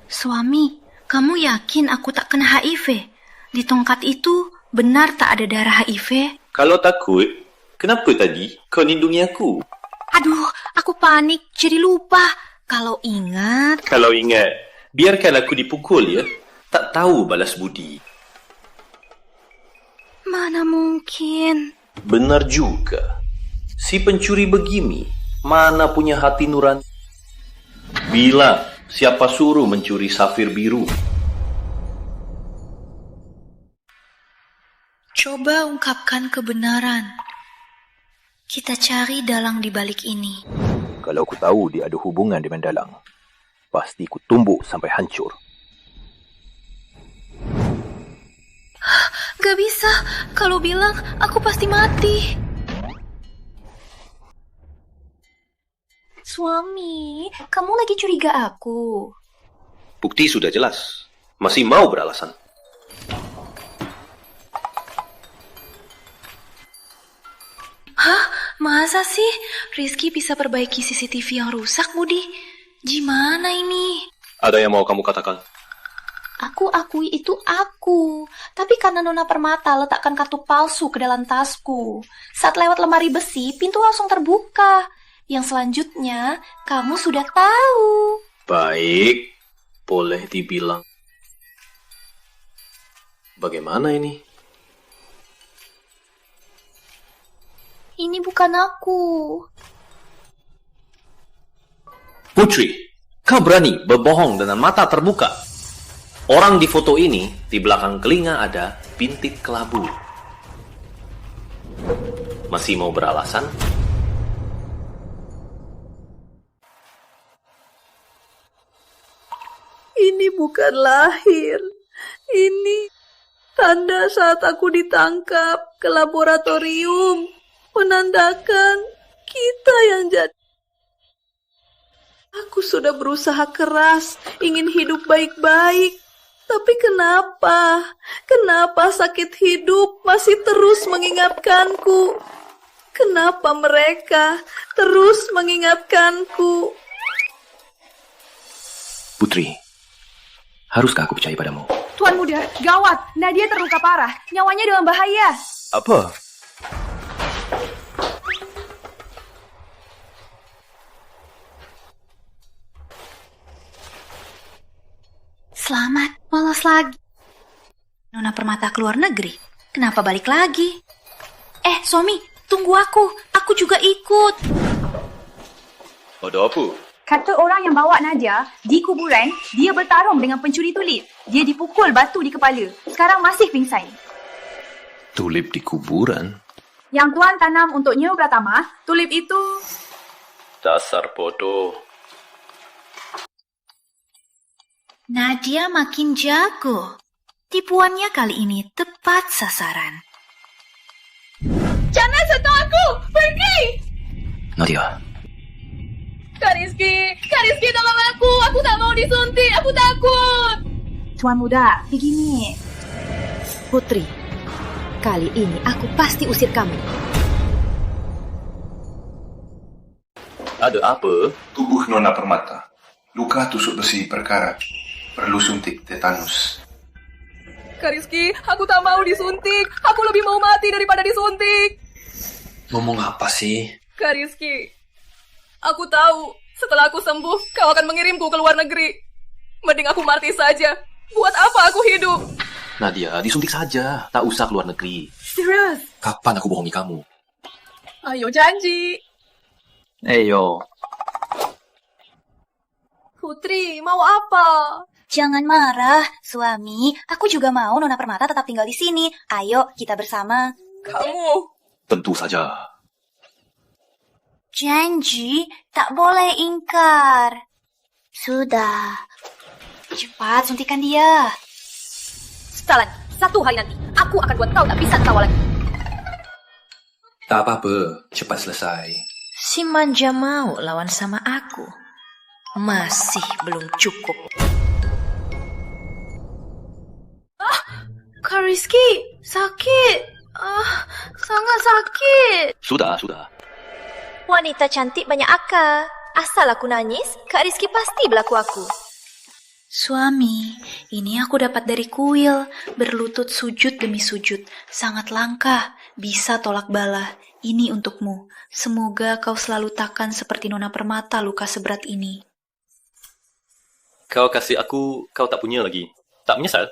Suami, kamu yakin aku tak kena HIV? Di tongkat itu benar tak ada darah HIV? Kalau takut, kenapa tadi kau lindungi aku? Aduh, aku panik jadi lupa. Kalau ingat, biarkan aku dipukul ya. Tak tahu balas budi. mana mungkin. Benar juga. Si pencuri begini, mana punya hati nurani? Bila siapa suruh mencuri safir biru? Coba ungkapkan kebenaran. Kita cari dalang di balik ini. Kalau aku tahu dia ada hubungan dengan dalang, pasti ku tumbuk sampai hancur. Gak bisa, kalau bilang aku pasti mati. Suami, kamu lagi curiga aku? Bukti sudah jelas. Masih mau beralasan? Hah? Masa sih Rizky bisa perbaiki CCTV yang rusak, Budi? Gimana ini? Ada yang mau kamu katakan? Aku akui itu aku. Tapi karena Nona Permata letakkan kartu palsu ke dalam tasku. Saat lewat lemari besi, pintu langsung terbuka. Yang selanjutnya, kamu sudah tahu. Baik, boleh dibilang. Bagaimana ini? Ini bukan aku. Putri, kau berani berbohong dengan mata terbuka. Orang di foto ini, di belakang telinga ada bintik kelabu. Masih mau beralasan? Ini bukan lahir. Ini tanda saat aku ditangkap ke laboratorium. Menandakan kita yang jadi. Aku sudah berusaha keras, ingin hidup baik-baik. Tapi kenapa? Kenapa sakit hidup masih terus mengingatkanku? Kenapa mereka terus mengingatkanku? Putri, haruskah aku percaya padamu? Tuan Muda, gawat. Nadia terluka parah. Nyawanya dalam bahaya. Apa? Selamat, lolos lagi. Nona Permata keluar negeri. Kenapa balik lagi? Suami, tunggu aku. Aku juga ikut. Ada apa? Kata orang yang bawa Nadia di kuburan, dia bertarung dengan pencuri tulip. Dia dipukul batu di kepala. Sekarang masih pingsan. Tulip di kuburan? Yang Tuan tanam untuk Nyo Pratama, tulip itu... Dasar bodoh. Nadia makin jago. Tipuannya kali ini tepat sasaran. Jangan sentuh aku! Pergi! Nadia. Kak Rizky tolong aku! Aku tak mau disuntik! Aku takut! Tuan Muda, begini. Putri, kali ini aku pasti usir kamu. Ada apa? Tubuh Nona Permata. Luka tusuk besi berkarat. Perlu suntik tetanus. Kak Rizky, aku tak mau disuntik! Aku lebih mau mati daripada disuntik! Ngomong apa sih? Kak Rizky, aku tahu setelah aku sembuh, kau akan mengirimku ke luar negeri. Mending aku mati saja. Buat apa aku hidup? Nadia, disuntik saja. Tak usah keluar negeri. Serius? Kapan aku bohongi kamu? Ayo janji. Ayo. Putri, mau apa? Jangan marah, suami. Aku juga mau Nona Permata tetap tinggal di sini. Ayo, kita bersama. Kamu. Tentu saja. Janji, tak boleh ingkar. Sudah. Cepat suntikan dia. Setelan, satu hari nanti, aku akan buat kau tak bisa tawa lagi. Tak apa-apa, cepat selesai. Si manja mau lawan sama aku. Masih belum cukup. Kak Rizky, sakit. Sangat sakit. Sudah. Wanita cantik banyak akal. Asal aku nangis, Kak Rizky pasti berlaku aku. Suami, ini aku dapat dari kuil, berlutut sujud demi sujud, sangat langka, bisa tolak bala. Ini untukmu, semoga kau selalu takkan seperti Nona Permata luka seberat ini. Kau kasih aku, kau tak punya lagi. Tak menyesal?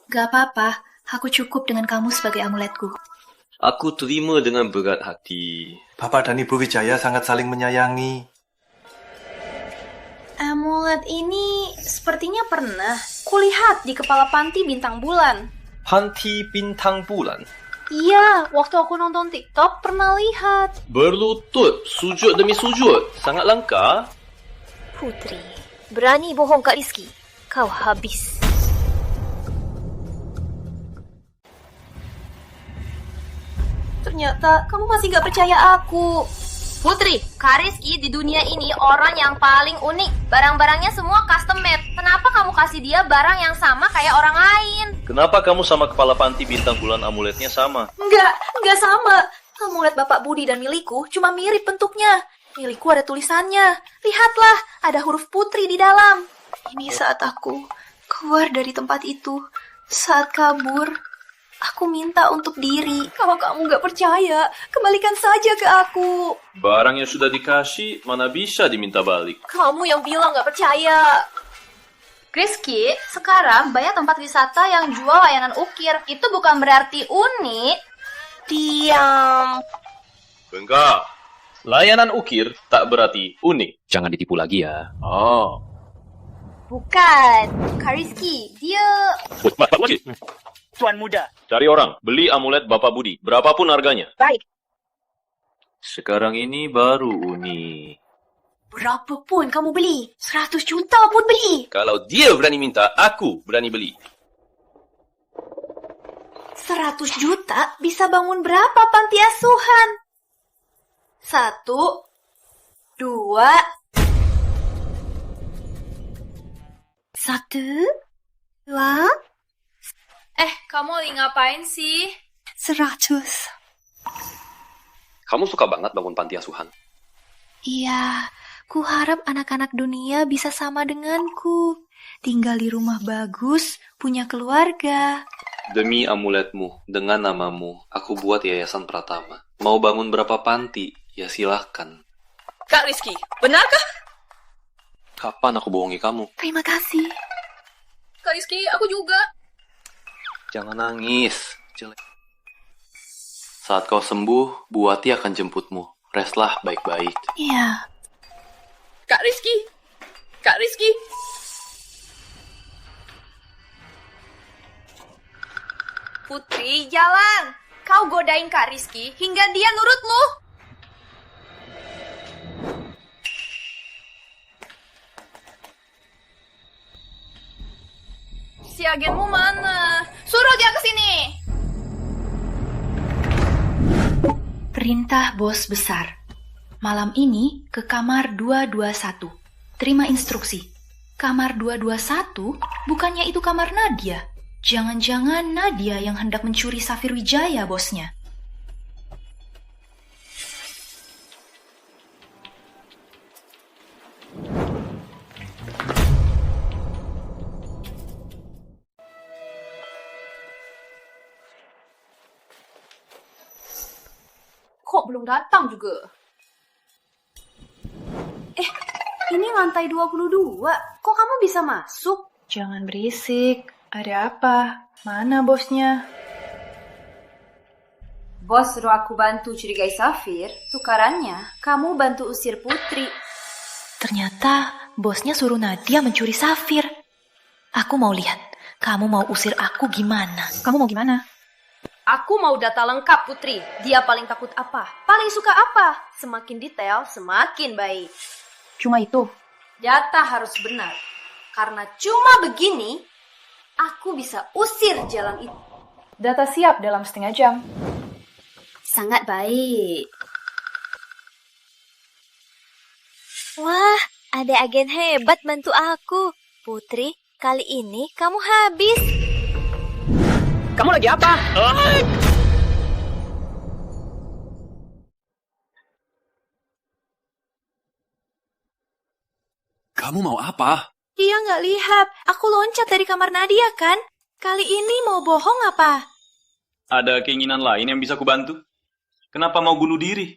Gak apa-apa, aku cukup dengan kamu sebagai amuletku. Aku terima dengan berat hati. Bapak dan Ibu Wijaya sangat saling menyayangi. Amulet ini sepertinya pernah kulihat di kepala Panti Bintang Bulan. Panti Bintang Bulan? Iya, waktu aku nonton TikTok pernah lihat. Berlutut, sujud demi sujud. Sangat langka. Putri, berani bohong Kak Rizky. Kau habis. Ternyata kamu masih gak percaya aku. Putri, Kak Rizky di dunia ini orang yang paling unik. Barang-barangnya semua custom made. Kenapa kamu kasih dia barang yang sama kayak orang lain? Kenapa kamu sama kepala Panti Bintang Bulan amuletnya sama? Enggak sama. Amulet Bapak Budi dan milikku cuma mirip bentuknya. Milikku ada tulisannya. Lihatlah, ada huruf Putri di dalam. Ini saat aku keluar dari tempat itu. Saat kabur, aku minta untuk diri. Kalau kamu gak percaya, kembalikan saja ke aku. Barang yang sudah dikasih, mana bisa diminta balik? Kamu yang bilang gak percaya. Rizky, sekarang banyak tempat wisata yang jual layanan ukir. Itu bukan berarti unik. Diam. Enggak. Layanan ukir tak berarti unik. Jangan ditipu lagi ya. Oh. Bukan. Kak Rizky, dia... Tuan muda. Cari orang, beli amulet Bapak Budi, berapapun harganya. Baik. Sekarang ini baru unik. Berapapun kamu beli, 100 juta pun beli. Kalau dia berani minta, aku berani beli. 100 juta bisa bangun berapa panti asuhan? 1, 2, 1, 2. Kamu lagi ngapain sih? 100. Kamu suka banget bangun panti asuhan? Iya, ku harap anak-anak dunia bisa sama denganku. Tinggal di rumah bagus, punya keluarga. Demi amuletmu, dengan namamu, aku buat Yayasan Pratama. Mau bangun berapa panti, ya silahkan. Kak Rizky, benarkah? Kapan aku bohongi kamu? Terima kasih. Kak Rizky, aku juga. Jangan nangis, jelek. Saat kau sembuh, Bu Wati akan jemputmu. Restlah baik-baik. Iya. Kak Rizky. Putri, jalan. Kau godain Kak Rizky hingga dia nurut lu. Si agenmu mana? Suruh dia ke sini. Perintah bos besar. Malam ini ke kamar 221. Terima instruksi. Kamar 221 bukannya itu kamar Nadia. Jangan-jangan Nadia yang hendak mencuri Safir Wijaya, bosnya. Kok belum datang juga? Ini lantai 22. Kok kamu bisa masuk? Jangan berisik. Ada apa? Mana bosnya? Bos suruh aku bantu curigai Safir. Tukarannya, kamu bantu usir Putri. Ternyata bosnya suruh Nadia mencuri Safir. Aku mau lihat. Kamu mau usir aku gimana? Kamu mau gimana? Aku mau data lengkap, Putri. Dia paling takut apa? Paling suka apa? Semakin detail, semakin baik. Cuma itu. Data harus benar. Karena cuma begini, aku bisa usir jalan itu. Data siap dalam setengah jam. Sangat baik. Wah, ada agen hebat bantu aku. Putri, kali ini kamu habis. Kamu lagi apa? Kamu mau apa? Dia nggak lihat. Aku loncat dari kamar Nadia kan? Kali ini mau bohong apa? Ada keinginan lain yang bisa kubantu? Kenapa mau bunuh diri?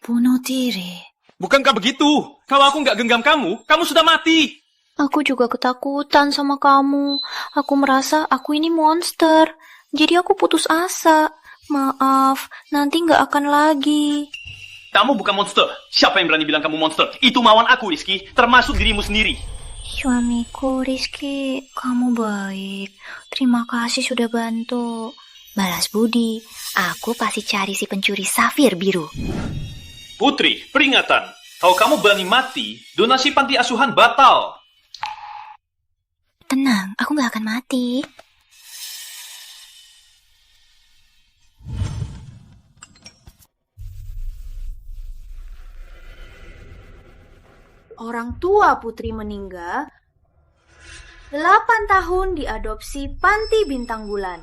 Bunuh diri? Bukankah begitu? Kalau aku nggak genggam kamu, kamu sudah mati. Aku juga ketakutan sama kamu. Aku merasa aku ini monster. Jadi aku putus asa. Maaf, nanti nggak akan lagi. Kamu bukan monster. Siapa yang berani bilang kamu monster? Itu mauan aku, Rizky. Termasuk dirimu sendiri. Suamiku, Rizky, kamu baik. Terima kasih sudah bantu. Balas budi, aku pasti cari si pencuri safir biru. Putri, peringatan. Kalau kamu berani mati, donasi panti asuhan batal. Tenang, aku nggak akan mati. Orang tua Putri meninggal, 8 tahun diadopsi panti bintang bulan.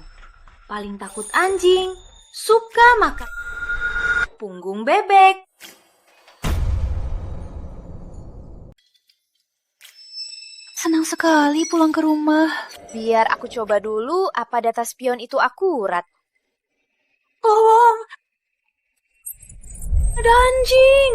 Paling takut anjing, suka makan punggung bebek. Senang sekali pulang ke rumah. Biar aku coba dulu apa data spion itu akurat. Tolong! Ada anjing!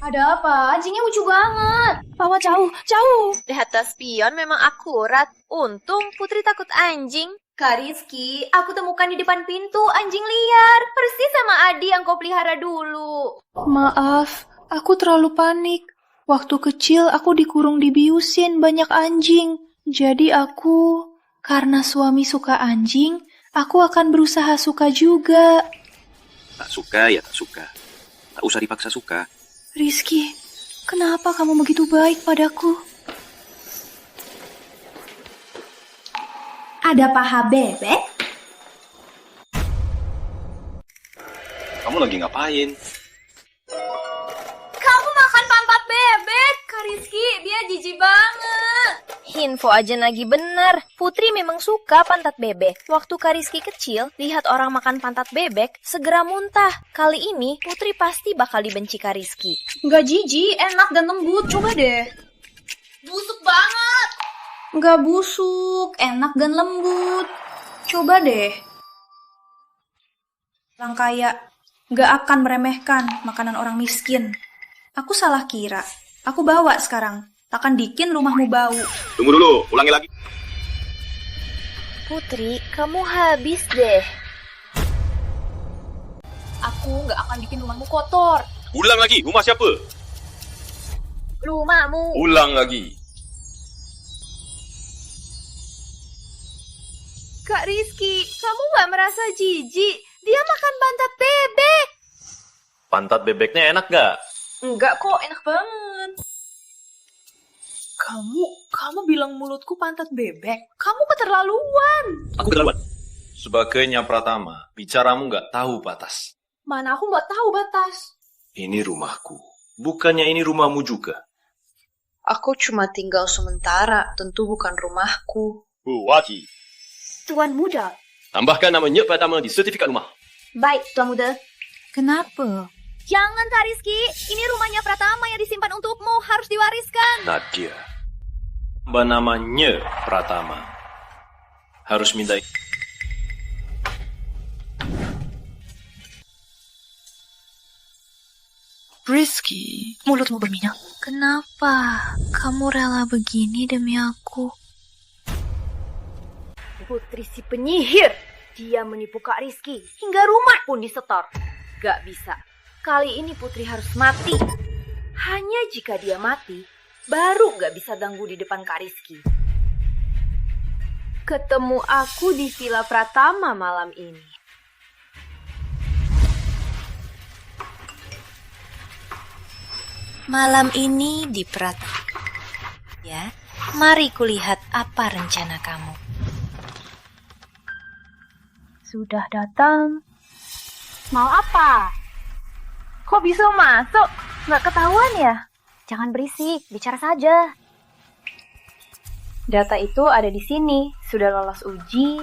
Ada apa? Anjingnya lucu banget. Bawa jauh, jauh. Data spion memang akurat. Untung Putri takut anjing. Kak Rizky, aku temukan di depan pintu anjing liar. Persis sama Adi yang kau pelihara dulu. Maaf, aku terlalu panik. Waktu kecil aku dikurung di biusin banyak anjing. Jadi karena suami suka anjing, aku akan berusaha suka juga. Tak suka ya tak suka. Tak usah dipaksa suka. Rizky, kenapa kamu begitu baik padaku? Ada paha bebek? Kamu lagi ngapain? Kamu makan pantat bebek, Kak Rizky. Dia jijik banget. Info aja lagi bener. Putri memang suka pantat bebek. Waktu Kak Rizky kecil, lihat orang makan pantat bebek, segera muntah. Kali ini, Putri pasti bakal dibenci Kak Rizky. Nggak jijik, enak dan lembut. Coba deh. Busuk banget. Nggak busuk, enak dan lembut. Coba deh. Orang kaya nggak akan meremehkan makanan orang miskin. Aku salah kira. Aku bawa sekarang. Takkan bikin rumahmu bau. Tunggu dulu, ulangi lagi. Putri, kamu habis deh. Aku nggak akan bikin rumahmu kotor. Ulang lagi, rumah siapa? Rumahmu. Ulang lagi. Kak Rizky, kamu nggak merasa jijik? Dia makan pantat bebek. Pantat bebeknya enak gak? Enggak kok, enak banget. Kamu bilang mulutku pantat bebek. Kamu keterlaluan. Aku keterlaluan. Sebagainya Pratama, bicaramu gak tahu batas. Mana aku nggak tahu batas. Ini rumahku. Bukannya ini rumahmu juga? Aku cuma tinggal sementara, tentu bukan rumahku. Buati. Tuan muda. Tambahkan nama Nyek Pratama di sertifikat rumah. Baik, Tuan muda. Kenapa? Jangan, Kak Rizky. Ini rumahnya Pratama yang disimpan untukmu. Harus diwariskan. Nadia. Tambah nama Nyek Pratama. Harus minta... Rizky, mulutmu berminyak. Kenapa kamu rela begini demi aku? Putri si penyihir. Dia menipu Kak Rizky. Hingga rumah pun disetor. Gak bisa. Kali ini Putri harus mati. Hanya jika dia mati, baru gak bisa ganggu di depan Kak Rizky. ketemu aku di Villa Pratama malam ini. Malam ini di Pratama. Ya, mari kulihat apa rencana kamu. Sudah datang. Mau apa? Kok bisa masuk? Nggak ketahuan ya? Jangan berisik, bicara saja. Data itu ada di sini, sudah lolos uji.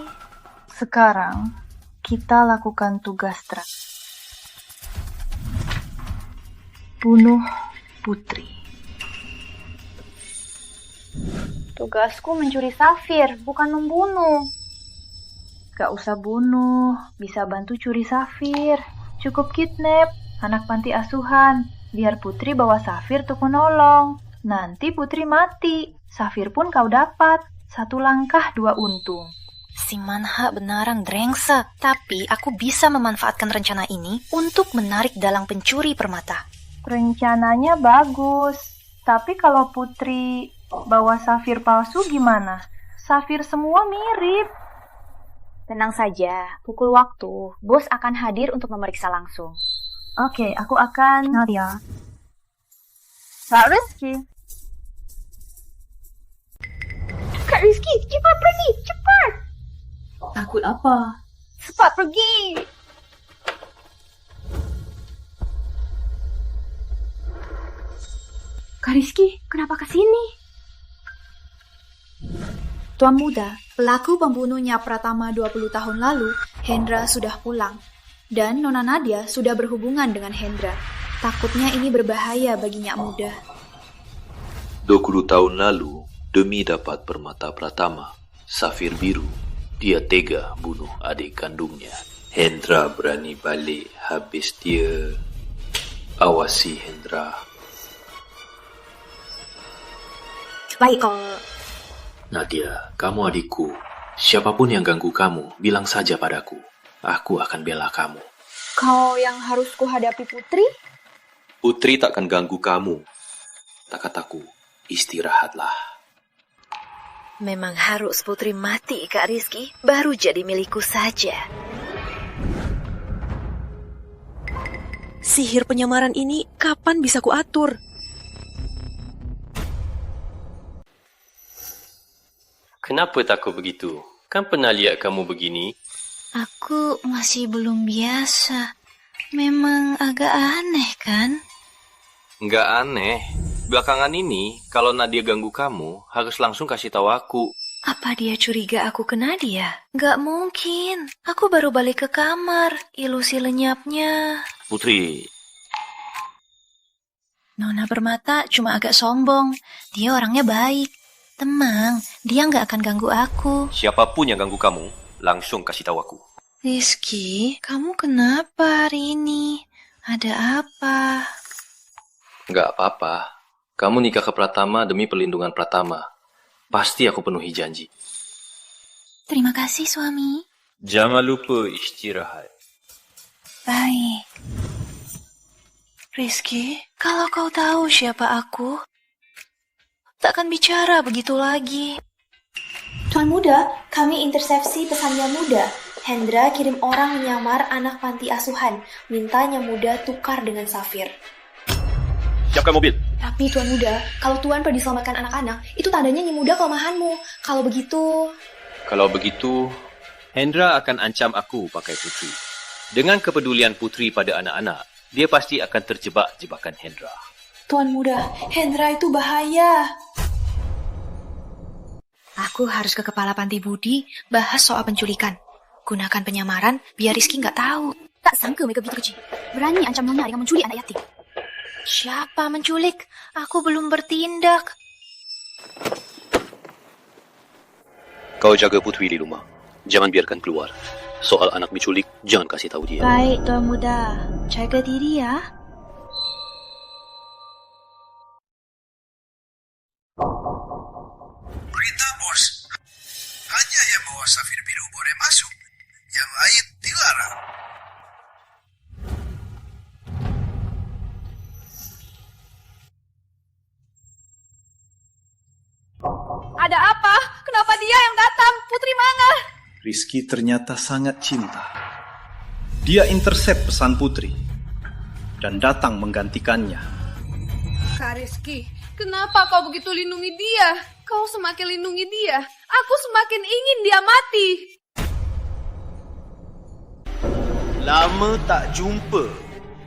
Sekarang, kita lakukan tugas terakhir. Bunuh Putri. Tugasku mencuri safir, bukan membunuh. Gak usah bunuh, bisa bantu curi safir. Cukup kidnap anak panti asuhan, biar Putri bawa safir untuk menolong. Nanti Putri mati, safir pun kau dapat. 1 langkah 2 untung. Si Manha benaran drengsek, tapi aku bisa memanfaatkan rencana ini untuk menarik dalang pencuri permata. Rencananya bagus, tapi kalau Putri bawa safir palsu gimana? Safir semua mirip. Tenang saja, pukul waktu, bos akan hadir untuk memeriksa langsung. Oke, aku akan... Nadia. Kak Rizky. Kak Rizky, cepat pergi, cepat! Takut apa? Cepat pergi! Kak Rizky, kenapa kesini? Tuan muda, pelaku pembunuhnya Pratama 20 tahun lalu, Hendra sudah pulang. Dan Nona Nadia sudah berhubungan dengan Hendra. Takutnya ini berbahaya bagi Nyak Muda. 20 tahun lalu, demi dapat permata Pratama, safir biru, dia tega bunuh adik kandungnya. Hendra berani balik habis dia. Awasi Hendra. Baik. Nadia, kamu adikku. Siapapun yang ganggu kamu, bilang saja padaku. Aku akan bela kamu. Kau yang harus kuhadapi Putri? Putri takkan ganggu kamu. Tak kataku, istirahatlah. Memang harus Putri mati, Kak Rizky, baru jadi milikku saja. Sihir penyamaran ini kapan bisa kuatur? Kenapa takut begitu? Kan pernah lihat kamu begini? Aku masih belum biasa. Memang agak aneh kan? Nggak aneh. Belakangan ini, kalau Nadia ganggu kamu, harus langsung kasih tahu aku. Apa dia curiga aku ke Nadia? Nggak mungkin. Aku baru balik ke kamar. Ilusi lenyapnya. Putri. Nona Permata cuma agak sombong. Dia orangnya baik. Tenang, dia nggak akan ganggu aku. Siapapun yang ganggu kamu, langsung kasih tahu aku. Rizky, kamu kenapa hari ini? Ada apa? Nggak apa-apa. Kamu nikah ke Pratama demi perlindungan Pratama. Pasti aku penuhi janji. Terima kasih, suami. Jangan lupa istirahat. Baik. Rizky, kalau kau tahu siapa aku, takkan bicara begitu lagi. Tuan Muda, kami intersepsi pesannya Muda. Hendra kirim orang menyamar anak panti asuhan, mintanya Muda tukar dengan safir. Siapkan mobil. Tapi Tuan Muda, kalau Tuan pergi selamatkan anak-anak, itu tandanya Nyi Muda kelemahanmu. Kalau begitu, Hendra akan ancam aku pakai Putri. Dengan kepedulian Putri pada anak-anak, dia pasti akan terjebak jebakan Hendra. Tuan Muda, Hendra itu bahaya. Aku harus ke kepala panti budi, bahas soal penculikan. Gunakan penyamaran, biar Rizky nggak tahu. Tak sangka mereka begitu kecil. Berani ancam Nona dengan menculik anak yatim. Siapa menculik? Aku belum bertindak. Kau jaga Putri di rumah. Jangan biarkan keluar. Soal anak diculik, jangan kasih tahu dia. Baik, Tuan Muda. Jaga diri ya. Berita, bos. Hanya yang bawa safir biru boleh masuk. Yang lain dilarang. Ada apa? Kenapa dia yang datang? Putri mana? Rizky ternyata sangat cinta. Dia intercept pesan Putri dan datang menggantikannya. Kak Rizky, kenapa kau begitu lindungi dia? Kau semakin lindungi dia, aku semakin ingin dia mati. Lama tak jumpa.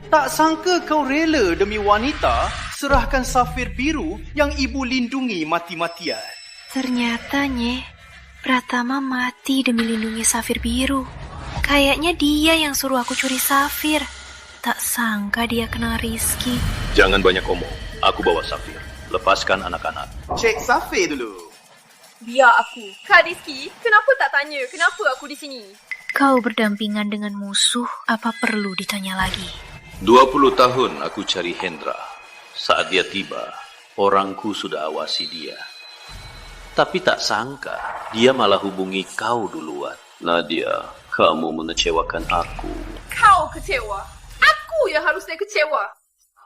Tak sangka kau rela demi wanita serahkan safir biru yang ibu lindungi mati-matian. Ternyata, Nye, Pratama mati demi lindungi safir biru. Kayaknya dia yang suruh aku curi safir. Tak sangka dia kenal Rizky. Jangan banyak omong. Aku bawa safir. Lepaskan anak-anak. Cek safir dulu. Biar aku. Kak Rizky, kenapa tak tanya kenapa aku di sini? Kau berdampingan dengan musuh, apa perlu ditanya lagi? 20 tahun aku cari Hendra. Saat dia tiba, orangku sudah awasi dia. Tapi tak sangka, dia malah hubungi kau duluan. Nadia, kamu mengecewakan aku. Kau kecewa. Aku yang harusnya kecewa.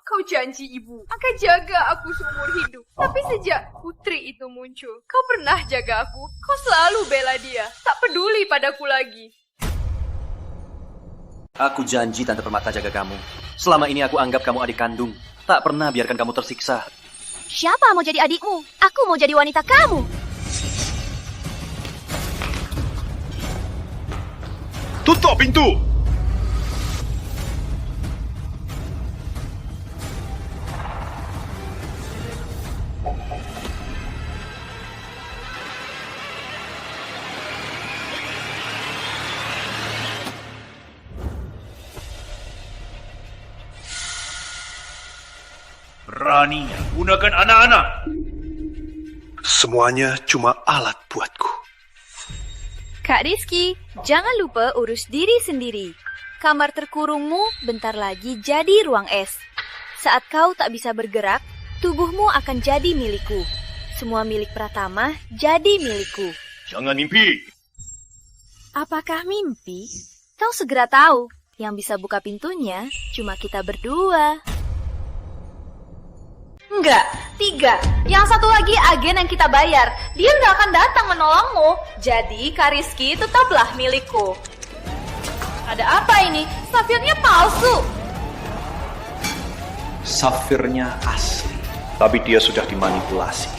Kau janji ibu akan jaga aku seumur hidup. Tapi sejak Putri itu muncul, kau pernah jaga aku. Kau selalu bela dia. Tak peduli padaku lagi. Aku janji Tante Permata jaga kamu. Selama ini aku anggap kamu adik kandung. Tak pernah biarkan kamu tersiksa. Siapa mau jadi adikmu? Aku mau jadi wanita kamu. Tutup pintu! Beraninya gunakan anak-anak. Semuanya cuma alat buatku. Kak Rizky, jangan lupa urus diri sendiri. Kamar terkurungmu bentar lagi jadi ruang es. Saat kau tak bisa bergerak, tubuhmu akan jadi milikku. Semua milik Pratama jadi milikku. Jangan mimpi. Apakah mimpi? Kau segera tahu. Yang bisa buka pintunya cuma kita berdua. Enggak, 3. Yang satu lagi agen yang kita bayar. Dia nggak akan datang menolongmu. Jadi Kak Rizky tetaplah milikku. Ada apa ini? Safirnya palsu. Safirnya asli, tapi dia sudah dimanipulasi.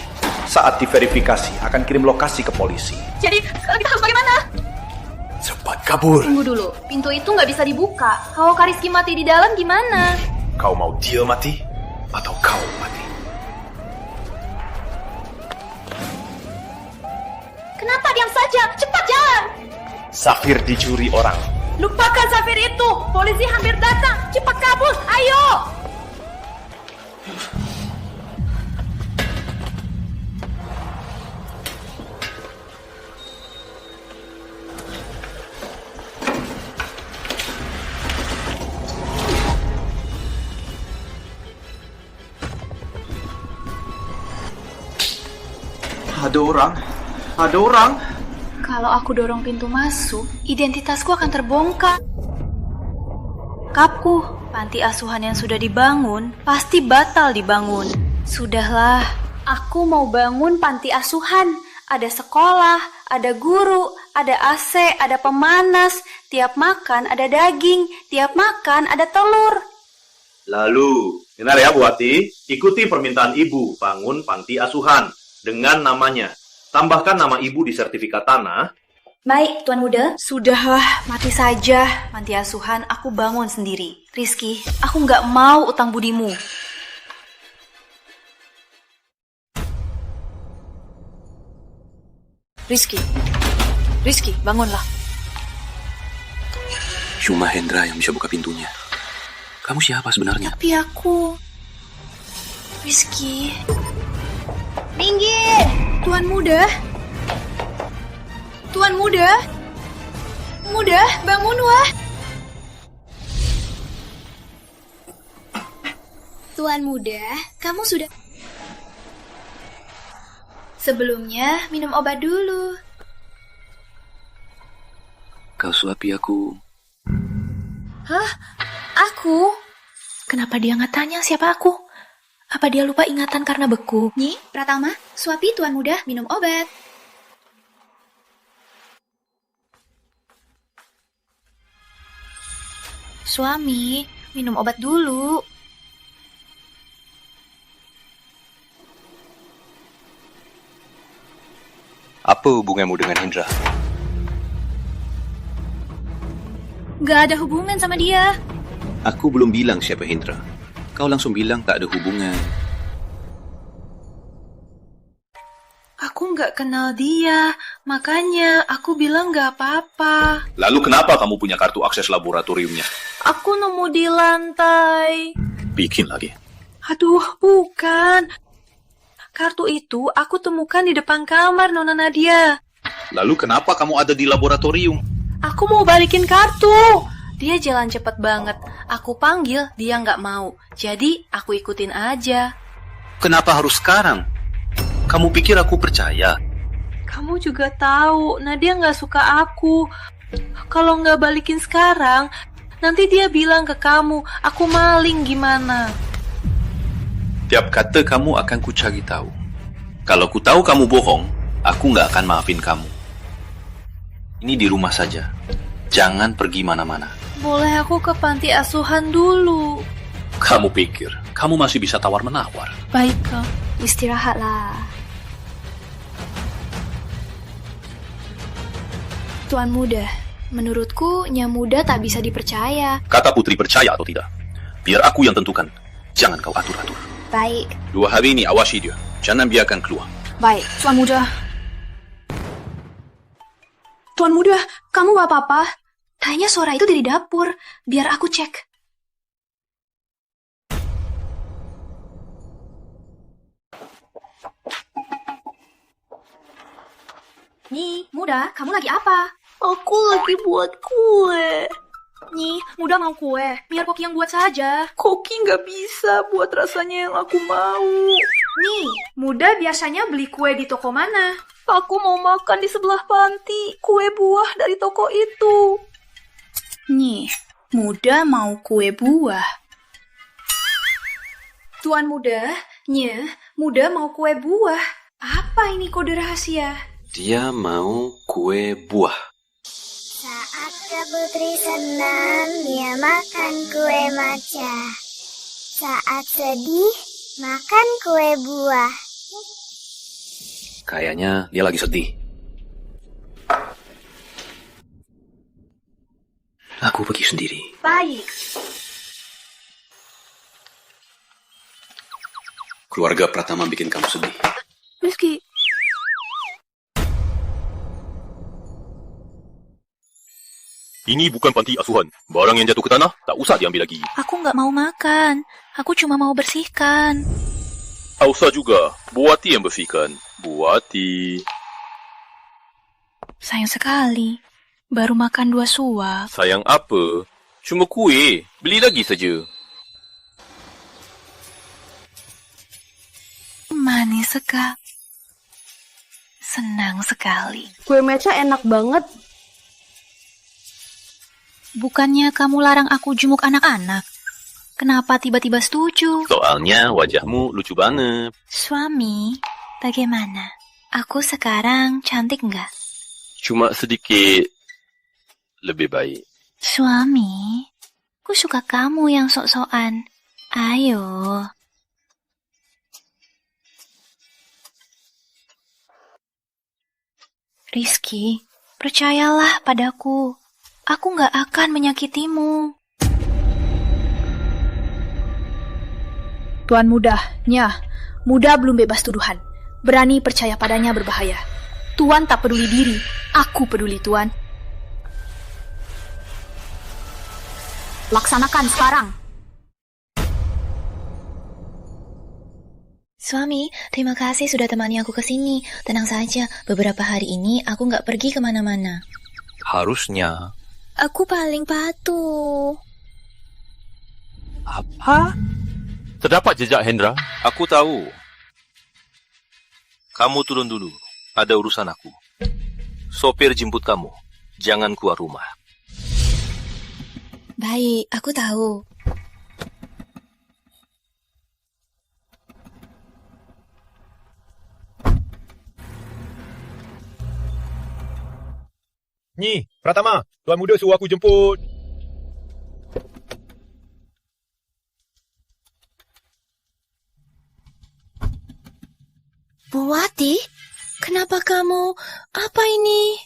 Saat diverifikasi akan kirim lokasi ke polisi. Jadi sekarang kita harus bagaimana? Cepat kabur. Tunggu dulu, pintu itu nggak bisa dibuka. Kalau Kak Rizky mati di dalam gimana? Kau mau dia mati atau kau mati? Kenapa diam saja? Cepat jalan! Safir dicuri orang. Lupakan safir itu. Polisi hampir datang. Cepat kabur. Ayo. Ada orang. Kalau aku dorong pintu masuk, identitasku akan terbongkar. Kapku, panti asuhan yang sudah dibangun, pasti batal dibangun. Sudahlah, aku mau bangun panti asuhan. Ada sekolah, ada guru, ada AC, ada pemanas. Tiap makan ada daging, tiap makan ada telur. Lalu, dengar ya Bu Ati, ikuti permintaan ibu, bangun panti asuhan dengan namanya. Tambahkan nama ibu di sertifikat tanah. Baik, Tuan Muda. Sudahlah, mati saja. Panti asuhan aku bangun sendiri. Rizky, aku nggak mau utang budimu. Rizky, bangunlah. Cuma Hendra yang bisa buka pintunya. Kamu siapa sebenarnya? Tapi aku... Rizky... Minggir! Tuan Muda, bangun wah. Tuan Muda, kamu sudah... Sebelumnya, minum obat dulu. Kau suapi aku. Hah? Aku? Kenapa dia nggak tanya siapa aku? Apa dia lupa ingatan karena beku? Nyi, Pratama, suapi Tuan Muda minum obat. Suami, minum obat dulu. Apa hubunganmu dengan Hendra? Gak ada hubungan sama dia. Aku belum bilang siapa Hendra. Kau langsung bilang tak ada hubungan. Aku nggak kenal dia, makanya aku bilang nggak apa-apa. Lalu kenapa kamu punya kartu akses laboratoriumnya? Aku nemu di lantai. Bikin lagi. Aduh, bukan. Kartu itu aku temukan di depan kamar Nona Nadia. Lalu kenapa kamu ada di laboratorium? Aku mau balikin kartu. Dia jalan cepet banget. Aku panggil, dia nggak mau. Jadi aku ikutin aja. Kenapa harus sekarang? Kamu pikir aku percaya? Kamu juga tahu, Nadia nggak suka aku. Kalau nggak balikin sekarang, nanti dia bilang ke kamu, aku maling gimana. Tiap kata kamu akan ku cari tahu. Kalau ku tahu kamu bohong, aku nggak akan maafin kamu. Ini di rumah saja. Jangan pergi mana-mana. Boleh aku ke panti asuhan dulu? Kamu pikir kamu masih bisa tawar-menawar? Baik, Kak. Istirahatlah. Tuan Muda, menurutku Nyamuda tak bisa dipercaya. Kata Putri percaya atau tidak? Biar aku yang tentukan. Jangan kau atur-atur. Baik. 2 hari ini awasi dia. Jangan biarkan keluar. Baik, Tuan Muda. Tuan Muda, kamu gak apa-apa? Kayaknya suara itu dari dapur. Biar aku cek. Nyi, Muda, kamu lagi apa? Aku lagi buat kue. Nyi, Muda mau kue. Biar Koki yang buat saja. Koki nggak bisa buat rasanya yang aku mau. Nyi, Muda biasanya beli kue di toko mana? Aku mau makan di sebelah panti. Kue buah dari toko itu. Nyi, Muda mau kue buah. Tuan Muda, Nyi, Muda mau kue buah. Apa ini kode rahasia? Dia mau kue buah. Saat Kak Putri senang, dia makan kue matcha. Saat sedih, makan kue buah. Kayaknya dia lagi sedih. Aku pergi sendiri. Baik. Keluarga Pratama bikin kamu sedih. Rizky. Ini bukan panti asuhan. Barang yang jatuh ke tanah, tak usah diambil lagi. Aku nggak mau makan. Aku cuma mau bersihkan. Tak usah juga. Buati yang bersihkan. Buati. Sayang sekali. Baru makan 2 suap. Sayang apa? Cuma kue. Beli lagi saja. Manis sekali. Senang sekali. Kue matcha enak banget. Bukannya kamu larang aku jenguk anak-anak? Kenapa tiba-tiba setuju? Soalnya wajahmu lucu banget. Suami, bagaimana? Aku sekarang cantik nggak? Cuma sedikit lebih baik. Suami, aku suka kamu yang sok-sokan. Ayo. Rizky, percayalah padaku. Aku nggak akan menyakitimu. Tuan Muda, Nyah, Muda belum bebas tuduhan. Berani percaya padanya berbahaya. Tuan tak peduli diri, aku peduli Tuan. Laksanakan sekarang. Suami, terima kasih sudah temani aku ke sini. Tenang saja, beberapa hari ini aku nggak pergi kemana-mana. Harusnya. Aku paling patuh. Apa? Terdapat jejak Hendra? Aku tahu. Kamu turun dulu. Ada urusan aku. Sopir jemput kamu. Jangan keluar rumah. Baik, aku tahu. Nyi, Pratama, Tuan Muda suruh aku jemput. Wati, kenapa kamu? Apa ini?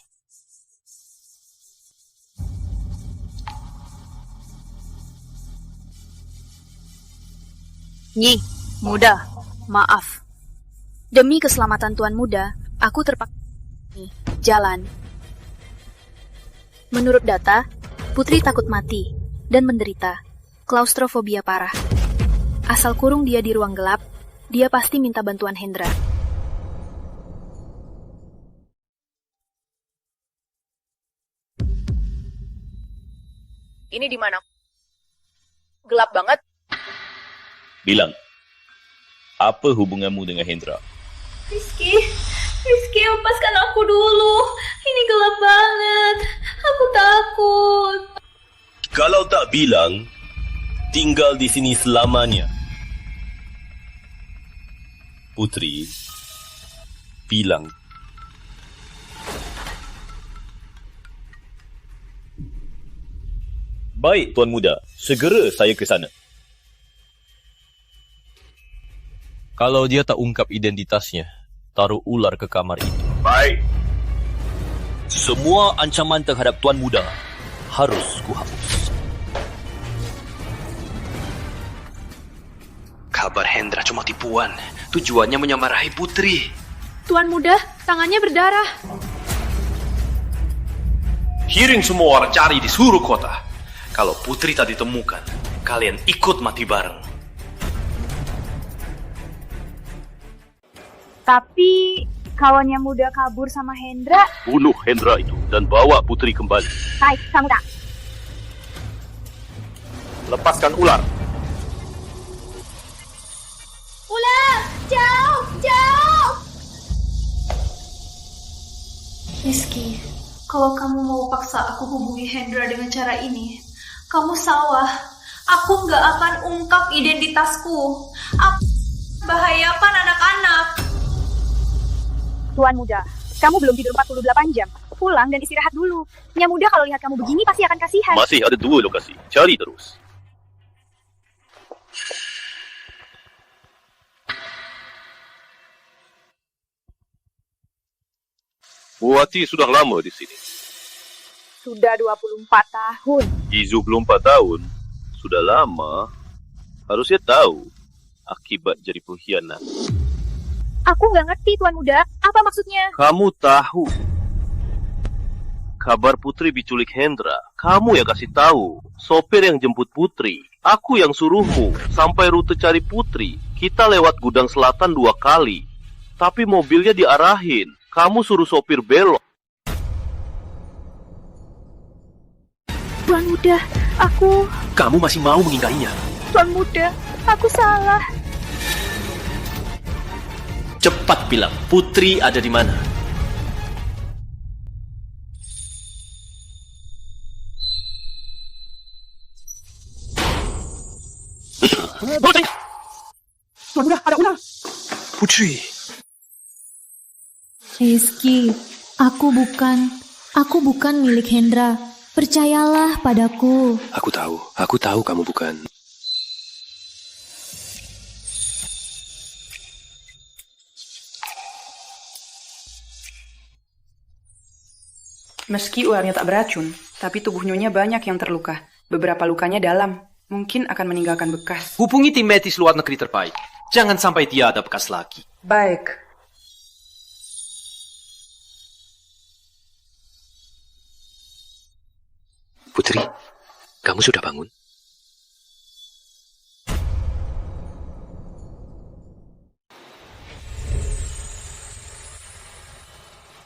Nyi, Muda, maaf. Demi keselamatan Tuan Muda, aku terpaksa jalan. Menurut data, Putri takut mati dan menderita klaustrofobia parah. Asal kurung dia di ruang gelap, dia pasti minta bantuan Hendra. Ini di mana? Gelap banget. Bilang, apa hubunganmu dengan Hendra? Rizky, lepaskan aku dulu. Ini gelap banget. Aku takut. Kalau tak bilang, tinggal di sini selamanya. Putri, bilang. Baik, Tuan Muda. Segera saya ke sana. Kalau dia tak ungkap identitasnya, taruh ular ke kamar itu. Baik. Semua ancaman terhadap Tuan Muda harus kuhapus. Kabar Hendra cuma tipuan. Tujuannya menyamarahi Putri. Tuan Muda, tangannya berdarah. Kirim semua orang cari di seluruh kota. Kalau Putri tak ditemukan, kalian ikut mati bareng. Tapi kawannya Muda kabur sama Hendra. Bunuh Hendra itu dan bawa Putri kembali. Baik, kamu tak. Lepaskan ular. Ular, jauh, jauh. Rizky, kalau kamu mau paksa aku hubungi Hendra dengan cara ini, kamu salah. Aku nggak akan ungkap identitasku. Aku bahayakan anak-anak. Tuan Muda, kamu belum tidur 48 jam. Pulang dan istirahat dulu. Nya Muda kalau lihat kamu begini pasti akan kasihan. Masih ada 2 lokasi. Cari terus. Buati sudah lama di sini. Sudah 24 tahun. Izu belum 4 tahun. Sudah lama. Harusnya tahu akibat jadi pengkhianat. Aku nggak ngerti, Tuan Muda. Apa maksudnya? Kamu tahu kabar Putri diculik Hendra. Kamu yang kasih tahu. Sopir yang jemput Putri. Aku yang suruhmu sampai rute cari Putri. Kita lewat gudang selatan 2 kali. Tapi mobilnya diarahin. Kamu suruh sopir belok. Tuan Muda, aku... Kamu masih mau mengingkarinya? Tuan Muda, aku salah. Cepat bilang, Putri ada di mana? Putri! Tuan Muda, ada ular! Putri! Rizky, aku bukan milik Hendra. Percayalah padaku. Aku tahu kamu bukan. Meski ularnya tak beracun, tapi tubuh Nyonya banyak yang terluka. Beberapa lukanya dalam, mungkin akan meninggalkan bekas. Hubungi tim medis luar negeri terbaik. Jangan sampai dia ada bekas lagi. Baik. Putri, kamu sudah bangun?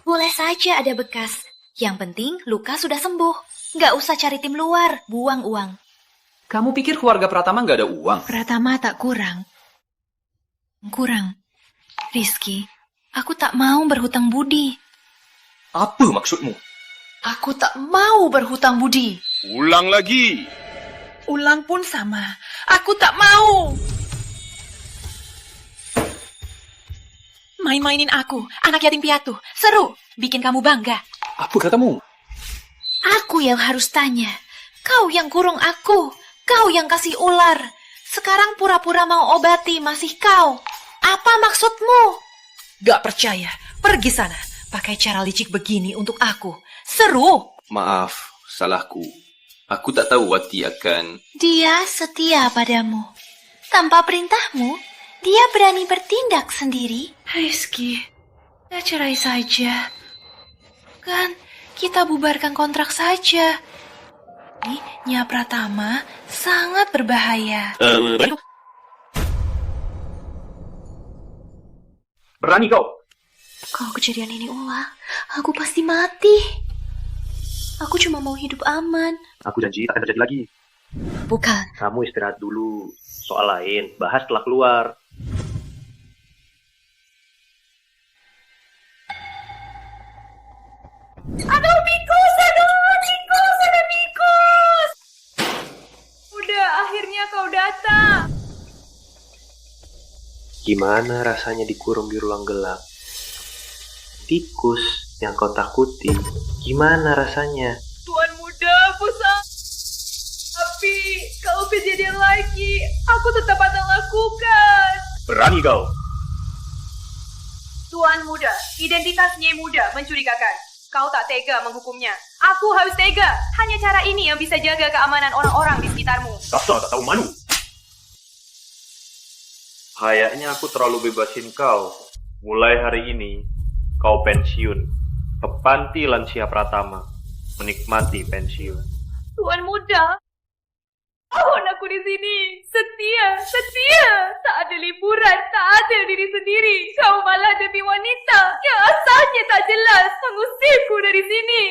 Boleh saja ada bekas. Yang penting luka sudah sembuh. Nggak usah cari tim luar, buang uang. Kamu pikir keluarga Pratama nggak ada uang? Pratama tak kurang. Kurang. Rizky, aku tak mau berhutang budi. Apa maksudmu? Aku tak mau berhutang budi. Ulang lagi. Ulang pun sama. Aku tak mau. Main-mainin aku, anak yatim piatu. Seru, bikin kamu bangga. Apa katamu? Aku yang harus tanya. Kau yang kurung aku. Kau yang kasih ular. Sekarang pura-pura mau obati masih kau. Apa maksudmu? Gak percaya. Pergi sana. Pakai cara licik begini untuk aku. Seru. Maaf, salahku. Aku tak tahu Wati akan... Dia setia padamu. Tanpa perintahmu, dia berani bertindak sendiri. Rizky, ya cerai saja. Kan kita bubarkan kontrak saja. Ini Nya Pratama sangat berbahaya. Berani kau? Kalau kejadian ini ulang, aku pasti mati. Aku cuma mau hidup aman. Aku janji tak akan terjadi lagi. Bukan. Kamu istirahat dulu. Soal lain, bahas setelah keluar. Ada tikus. Udah, akhirnya kau datang. Gimana rasanya dikurung di ruang gelap? Tikus yang kau takuti, gimana rasanya? Tuan muda, pusat. Tapi kalau kejadian lagi, aku tetap akan lakukan. Berani kau? Tuan muda, identitas Nyai muda mencurigakan. Kau tak tega menghukumnya. Aku harus tega. Hanya cara ini yang bisa jaga keamanan orang-orang di sekitarmu. Dasar tak tahu malu. Kayaknya aku terlalu bebasin kau. Mulai hari ini, kau pensiun. Ke Panti Lansia Pratama. Menikmati pensiun. Tuan muda, aku di sini. Setia. Tak ada liburan, tak ada diri sendiri. Kau malah demi wanita yang asalnya tak jelas mengusirku dari sini.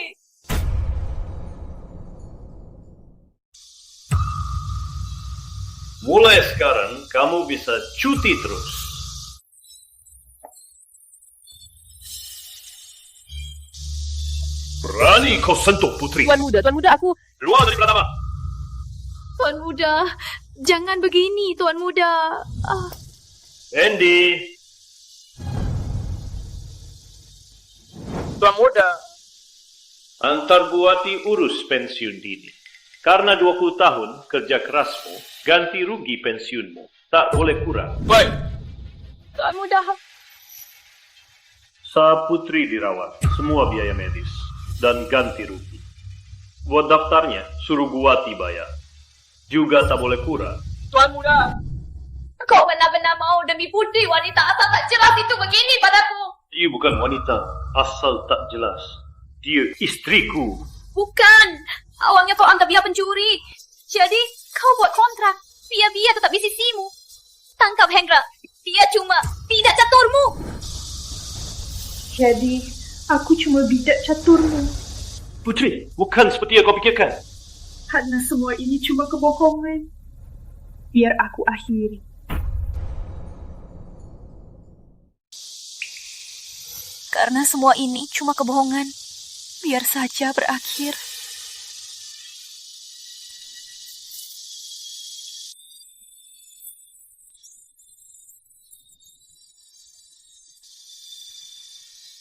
Mulai sekarang, kamu bisa cuti terus. Berani kau sentuh putri. Tuan muda, aku... Keluar dari Pratama. Tuan muda, jangan begini, Tuan muda. Andy. Tuan muda. Antar Buati urus pensiun dini. Karena 20 tahun kerja kerasmu, ganti rugi pensiunmu. Tak boleh kurang. Baik. Tuan muda. Sa Putri dirawat, semua biaya medis. Dan ganti rugi. Buat daftarnya, suruh Buati bayar. Juga tak boleh kurang. Tuan muda, kau benar-benar mau demi putri wanita asal tak jelas itu begini padaku? Dia bukan wanita asal tak jelas. Dia istriku. Bukan, awalnya kau anggap dia pencuri. Jadi kau buat kontrak, biar tetap di sisimu. Tangkap Hendra, dia cuma tidak caturmu. Jadi, aku cuma bidak caturmu. Putri, bukan seperti yang kau pikirkan. Karena semua ini cuma kebohongan. Biar aku akhiri. Karena semua ini cuma kebohongan. Biar saja berakhir.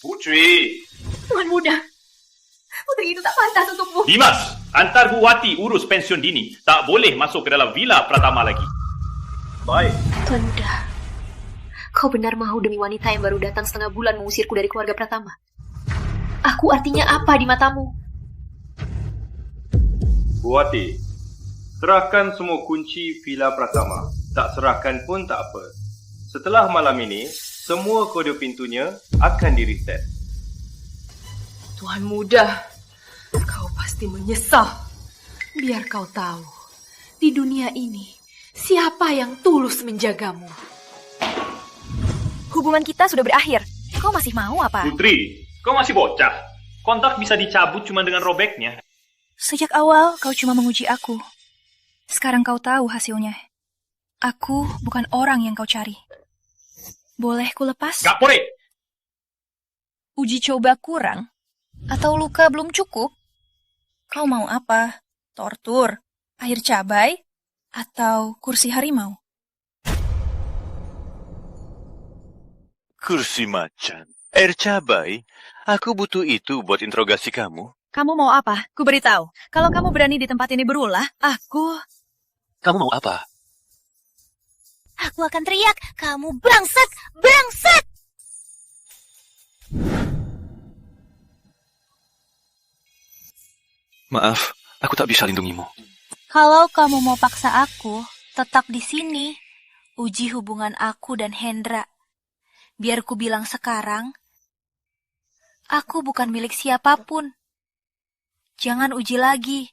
Putri. Tuan muda, putri itu tak pantas untukmu. Dimas, antar Buati urus pensiun dini. Tak boleh masuk ke dalam villa Pratama lagi. Baik. Tuan muda, kau benar mahu demi wanita yang baru datang setengah bulan mengusirku dari keluarga Pratama? Aku artinya apa di matamu? Buati, serahkan semua kunci villa Pratama. Tak serahkan pun tak apa. Setelah malam ini, semua kode pintunya akan di-reset. Tuan muda, kau pasti menyesal. Biar kau tahu, di dunia ini, siapa yang tulus menjagamu. Hubungan kita sudah berakhir. Kau masih mau apa? Putri, kau masih bocah. Kontrak bisa dicabut cuma dengan robeknya. Sejak awal kau cuma menguji aku. Sekarang kau tahu hasilnya. Aku bukan orang yang kau cari. Boleh ku lepas? Gak boleh. Uji coba kurang? Atau luka belum cukup? Kau mau apa? Tortur? Air cabai? Atau kursi harimau? Kursi macan. Air cabai? Aku butuh itu buat interogasi kamu. Kamu mau apa? Ku beritahu. Kalau kamu berani di tempat ini berulah, aku... Kamu mau apa? Aku akan teriak, kamu brengsek, brengsek! Maaf, aku tak bisa lindungimu. Kalau kamu mau paksa aku, tetap di sini. Uji hubungan aku dan Hendra. Biar ku bilang sekarang, aku bukan milik siapapun. Jangan uji lagi.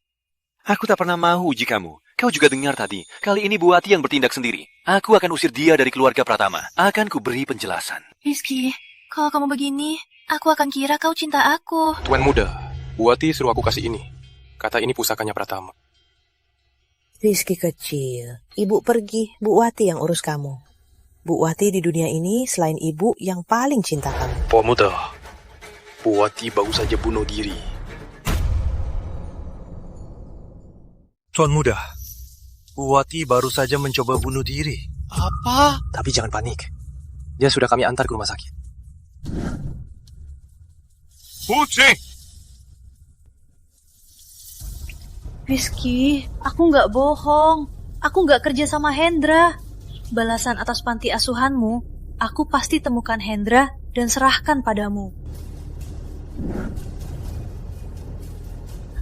Aku tak pernah mau uji kamu. Kau juga dengar tadi. Kali ini Bu Wati yang bertindak sendiri. Aku akan usir dia dari keluarga Pratama. Akan ku beri penjelasan. Rizky, kalau kamu begini, aku akan kira kau cinta aku. Tuan muda, Bu Wati suruh aku kasih ini. Kata ini pusakanya Pratama. Rizky kecil, ibu pergi, Bu Wati yang urus kamu. Bu Wati di dunia ini selain ibu yang paling cinta kamu. Tuan muda, Bu Wati baru saja bunuh diri. Tuan muda, Bu Wati baru saja mencoba bunuh diri. Apa? Tapi jangan panik. Dia sudah kami antar ke rumah sakit. Putri! Rizky, aku nggak bohong. Aku nggak kerja sama Hendra. Balasan atas panti asuhanmu, aku pasti temukan Hendra dan serahkan padamu.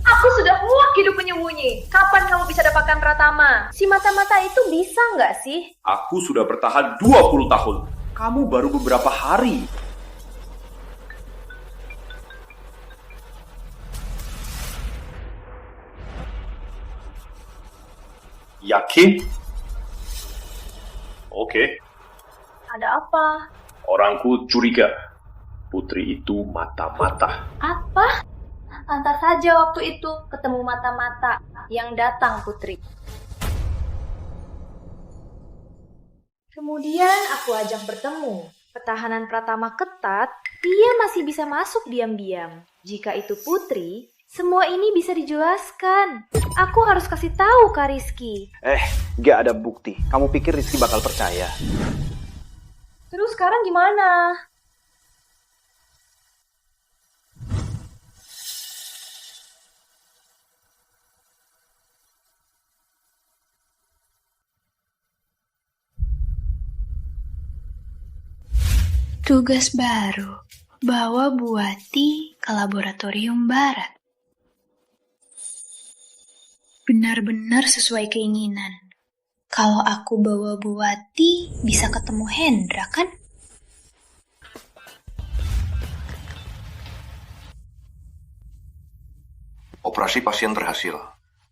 Aku sudah muak hidup menyembunyi. Kapan kamu bisa dapatkan Pratama? Si mata-mata itu bisa nggak sih? Aku sudah bertahan 20 tahun. Kamu baru beberapa hari. Yakin? Oke. Ada apa? Orangku curiga. Putri itu mata-mata. Apa? Lantas saja waktu itu ketemu mata-mata yang datang Putri. Kemudian aku ajak bertemu. Pertahanan Pratama ketat, dia masih bisa masuk diam-diam. Jika itu Putri, semua ini bisa dijelaskan. Aku harus kasih tahu Kak Rizky. Gak ada bukti. Kamu pikir Rizky bakal percaya? Terus sekarang gimana? Tugas baru, bawa Bu Wati ke laboratorium barat. Benar-benar sesuai keinginan. Kalau aku bawa Bu Wati, bisa ketemu Hendra, kan? Operasi pasien berhasil,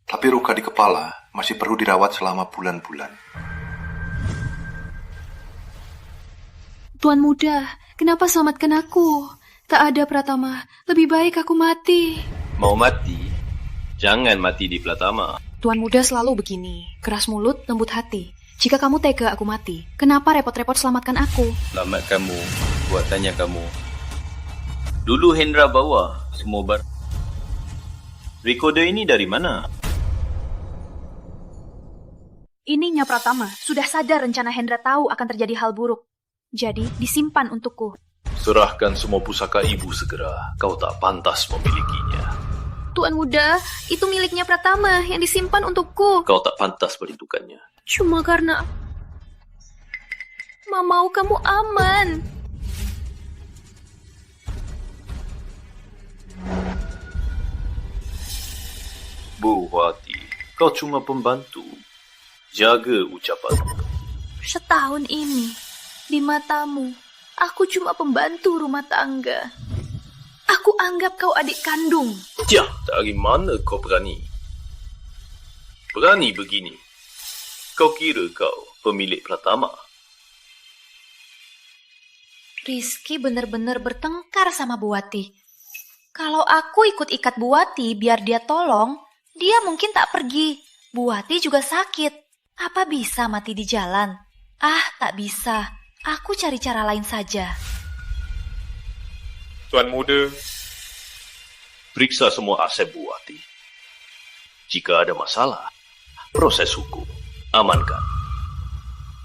tapi luka di kepala masih perlu dirawat selama bulan-bulan. Tuan muda, kenapa selamatkan aku? Tak ada Pratama, lebih baik aku mati. Mau mati? Jangan mati di Pratama. Tuan muda selalu begini, keras mulut, lembut hati. Jika kamu tega aku mati, kenapa repot-repot selamatkan aku? Selamat kamu, buatannya kamu. Dulu Hendra bawa semua bar. Recorder ini dari mana? Ininya Pratama, sudah sadar rencana Hendra tahu akan terjadi hal buruk. Jadi, disimpan untukku. Serahkan semua pusaka ibu segera. Kau tak pantas memilikinya. Tuan muda, itu miliknya Pratama yang disimpan untukku. Kau tak pantas merindukannya. Cuma karena mau kamu aman. Bu Wati, kau cuma pembantu. Jaga ucapanmu. Setahun ini, di matamu, aku cuma pembantu rumah tangga. Aku anggap kau adik kandung. Jah, dari mana kau berani? Berani begini? Kau kira kau pemilik Pratama? Rizky benar-benar bertengkar sama Bu Wati. Kalau aku ikut ikat Bu Wati biar dia tolong, dia mungkin tak pergi. Bu Wati juga sakit. Apa bisa mati di jalan? Ah, tak bisa. Aku cari cara lain saja. Tuan muda, periksa semua aset Bu Wati. Jika ada masalah, proses hukum. Amankan.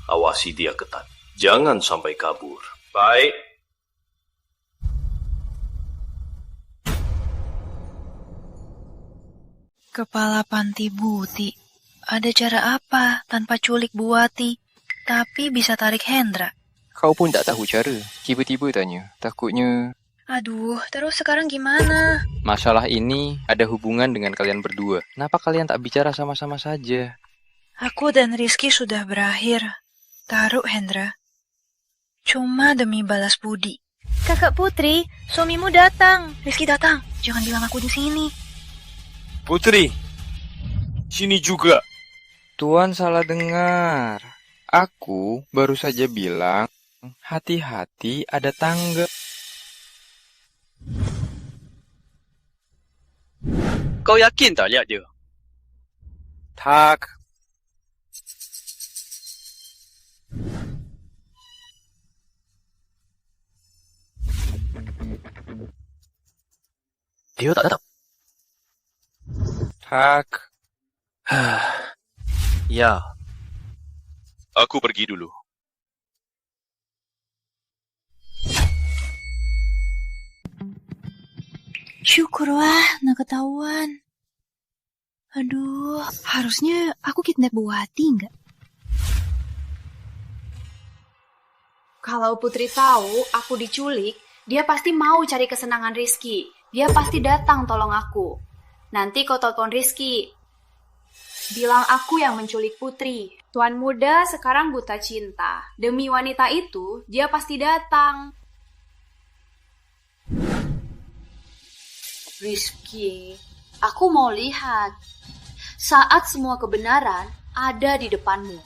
Awasi dia ketat. Jangan sampai kabur. Baik. Kepala Panti Buti. Ada cara apa tanpa culik Bu Wati, tapi bisa tarik Hendra? Kau pun tak tahu cara. Tiba-tiba tanya. Takutnya Aduh, terus sekarang gimana? Masalah ini ada hubungan dengan kalian berdua. Kenapa kalian tak bicara sama-sama saja? Aku dan Rizky sudah berakhir. Taruh, Hendra. Cuma demi balas budi. Kakak Putri, suamimu datang. Rizky datang. Jangan bilang aku di sini. Putri, sini juga. Tuan salah dengar. Aku baru saja bilang, hati-hati ada tangga. Kau yakin tak lihat dia? Tak. Dia tak datang. Tak. Ya. Aku pergi dulu. Syukurlah, nggak ketahuan. Aduh, harusnya aku kidnap Bu Wati nggak? Kalau Putri tahu aku diculik, dia pasti mau cari kesenangan Rizky. Dia pasti datang tolong aku. Nanti kau telepon Rizky. Bilang aku yang menculik Putri. Tuan muda sekarang buta cinta. Demi wanita itu, dia pasti datang. Rizky, aku mau lihat. Saat semua kebenaran ada di depanmu,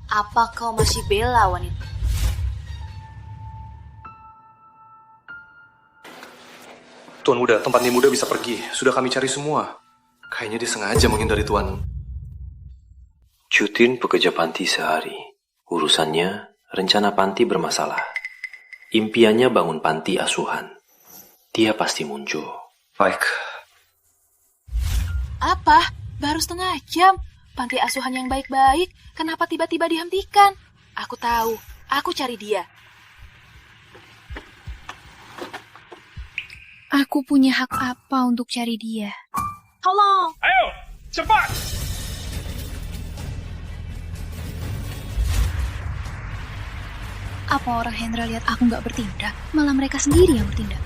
apa kau masih bela wanita? Tuan muda, tempat Ni muda bisa pergi. Sudah kami cari semua. Kayaknya dia sengaja menghindari Tuan. Cutin pekerja panti sehari. Urusannya, rencana panti bermasalah. Impiannya bangun panti asuhan. Dia pasti muncul. Baik. Apa? Baru setengah jam. Panti asuhan yang baik-baik, kenapa tiba-tiba dihentikan? Aku tahu, aku cari dia. Aku punya hak apa untuk cari dia? Tolong! Ayo, cepat! Apa orang Hendra lihat aku nggak bertindak? Malah mereka sendiri yang bertindak.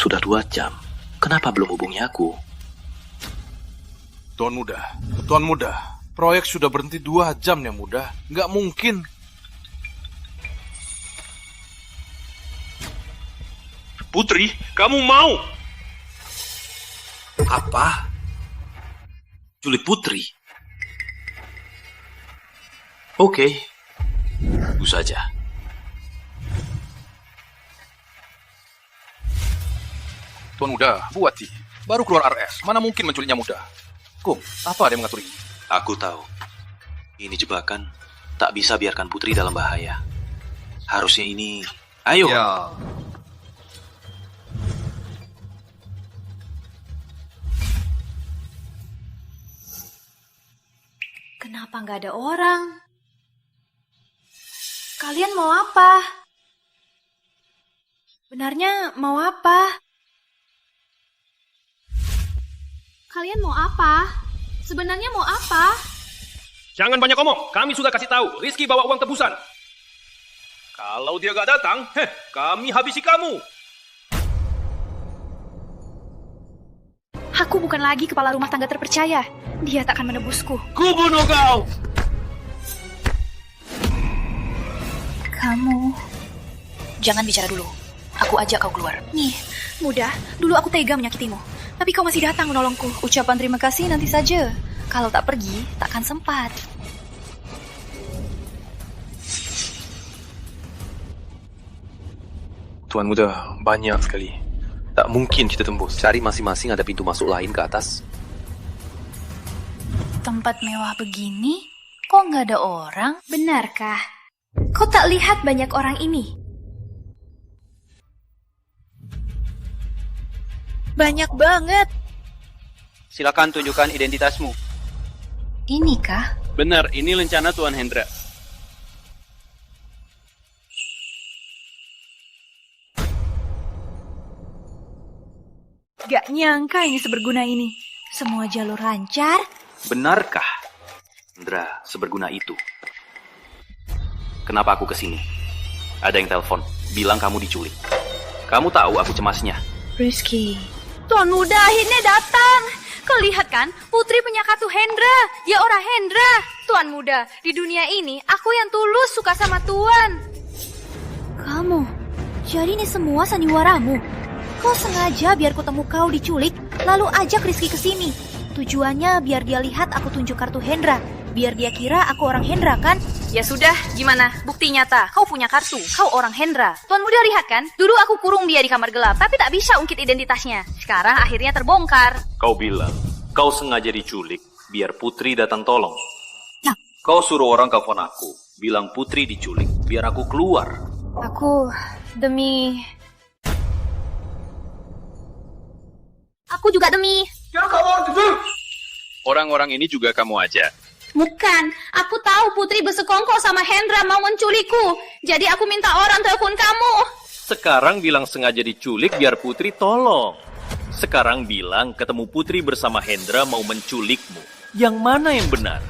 Sudah 2 jam. Kenapa belum hubungi aku? Tuan muda, proyek sudah berhenti 2 jam yang muda. Nggak mungkin. Putri, kamu mau? Apa? Culik Putri? Oke. Tunggu saja. Tuan muda, Bu Wati, baru keluar RS. Mana mungkin menculiknya muda? Kum, apa ada yang mengatur ini? Aku tahu. Ini jebakan. Tak bisa biarkan Putri dalam bahaya. Harusnya ini... Ayo! Ya. Kenapa nggak ada orang? Kalian mau apa? Benarnya mau apa? Kalian mau apa? Sebenarnya mau apa? Jangan banyak omong, kami sudah kasih tahu. Rizky bawa uang tebusan. Kalau dia gak datang, kami habisi kamu. Aku bukan lagi kepala rumah tangga terpercaya. Dia tak akan menebusku. Ku bunuh kau! Kamu... Jangan bicara dulu. Aku ajak kau keluar. Nih, muda, dulu aku tega menyakitimu. Tapi kau masih datang menolongku. Ucapan terima kasih nanti saja. Kalau tak pergi, takkan sempat. Tuan muda, banyak sekali. Tak mungkin kita tembus. Cari masing-masing ada pintu masuk lain ke atas. Tempat mewah begini, kok nggak ada orang? Benarkah? Kau tak lihat banyak orang ini? Banyak banget. Silakan tunjukkan identitasmu. Ini kah? Benar, ini rencana Tuan Hendra. Gak nyangka ini seberguna ini. Semua jalur lancar. Benarkah, Hendra, seberguna itu? Kenapa aku kesini? Ada yang telepon, bilang kamu diculik. Kamu tahu aku cemasnya. Rizky. Tuan Muda akhirnya datang. Kau lihat kan, putri penyakatu Hendra. Dia orang Hendra. Tuan Muda, di dunia ini aku yang tulus suka sama Tuan. Kamu, jadi ini semua sandiwaramu. Kau sengaja biar kutemu kau diculik, lalu ajak Rizky ke sini. Tujuannya biar dia lihat aku tunjuk kartu Hendra. Biar dia kira aku orang Hendra, kan? Ya sudah, gimana? Bukti nyata, kau punya kartu, kau orang Hendra. Tuan Muda lihat kan, dulu aku kurung dia di kamar gelap, tapi tak bisa ungkit identitasnya. Sekarang akhirnya terbongkar. Kau bilang, kau sengaja diculik, biar Putri datang tolong. Nah. Kau suruh orang telepon aku, bilang Putri diculik, biar aku keluar. Aku juga demi. Orang-orang ini juga kamu aja. Bukan, aku tahu Putri bersekongkol sama Hendra mau menculikku. Jadi aku minta orang telepon kamu. Sekarang bilang sengaja diculik biar Putri tolong. Sekarang bilang ketemu Putri bersama Hendra mau menculikmu. Yang mana yang benar?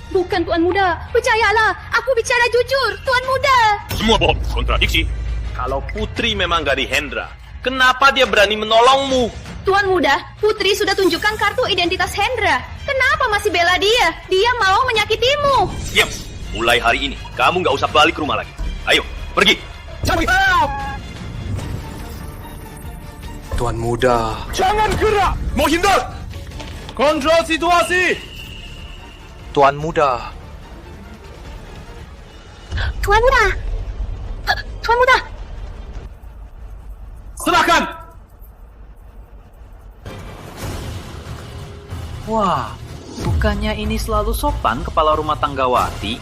Bukan Tuan Muda, percayalah, aku bicara jujur, Tuan Muda. Semua bohong, kontradiksi. Kalau Putri memang gak di Hendra, kenapa dia berani menolongmu? Tuan Muda, Putri sudah tunjukkan kartu identitas Hendra. Kenapa masih bela dia? Dia mau menyakitimu. Diam. Mulai hari ini, kamu gak usah balik rumah lagi. Ayo, pergi. Cari help! Tuan Muda. Jangan gerak! Mau hindar! Kontrol situasi! Tuan Muda. Tuan Muda! Tuan Muda! Serahkan! Wah, bukannya ini selalu sopan kepala rumah tanggawati?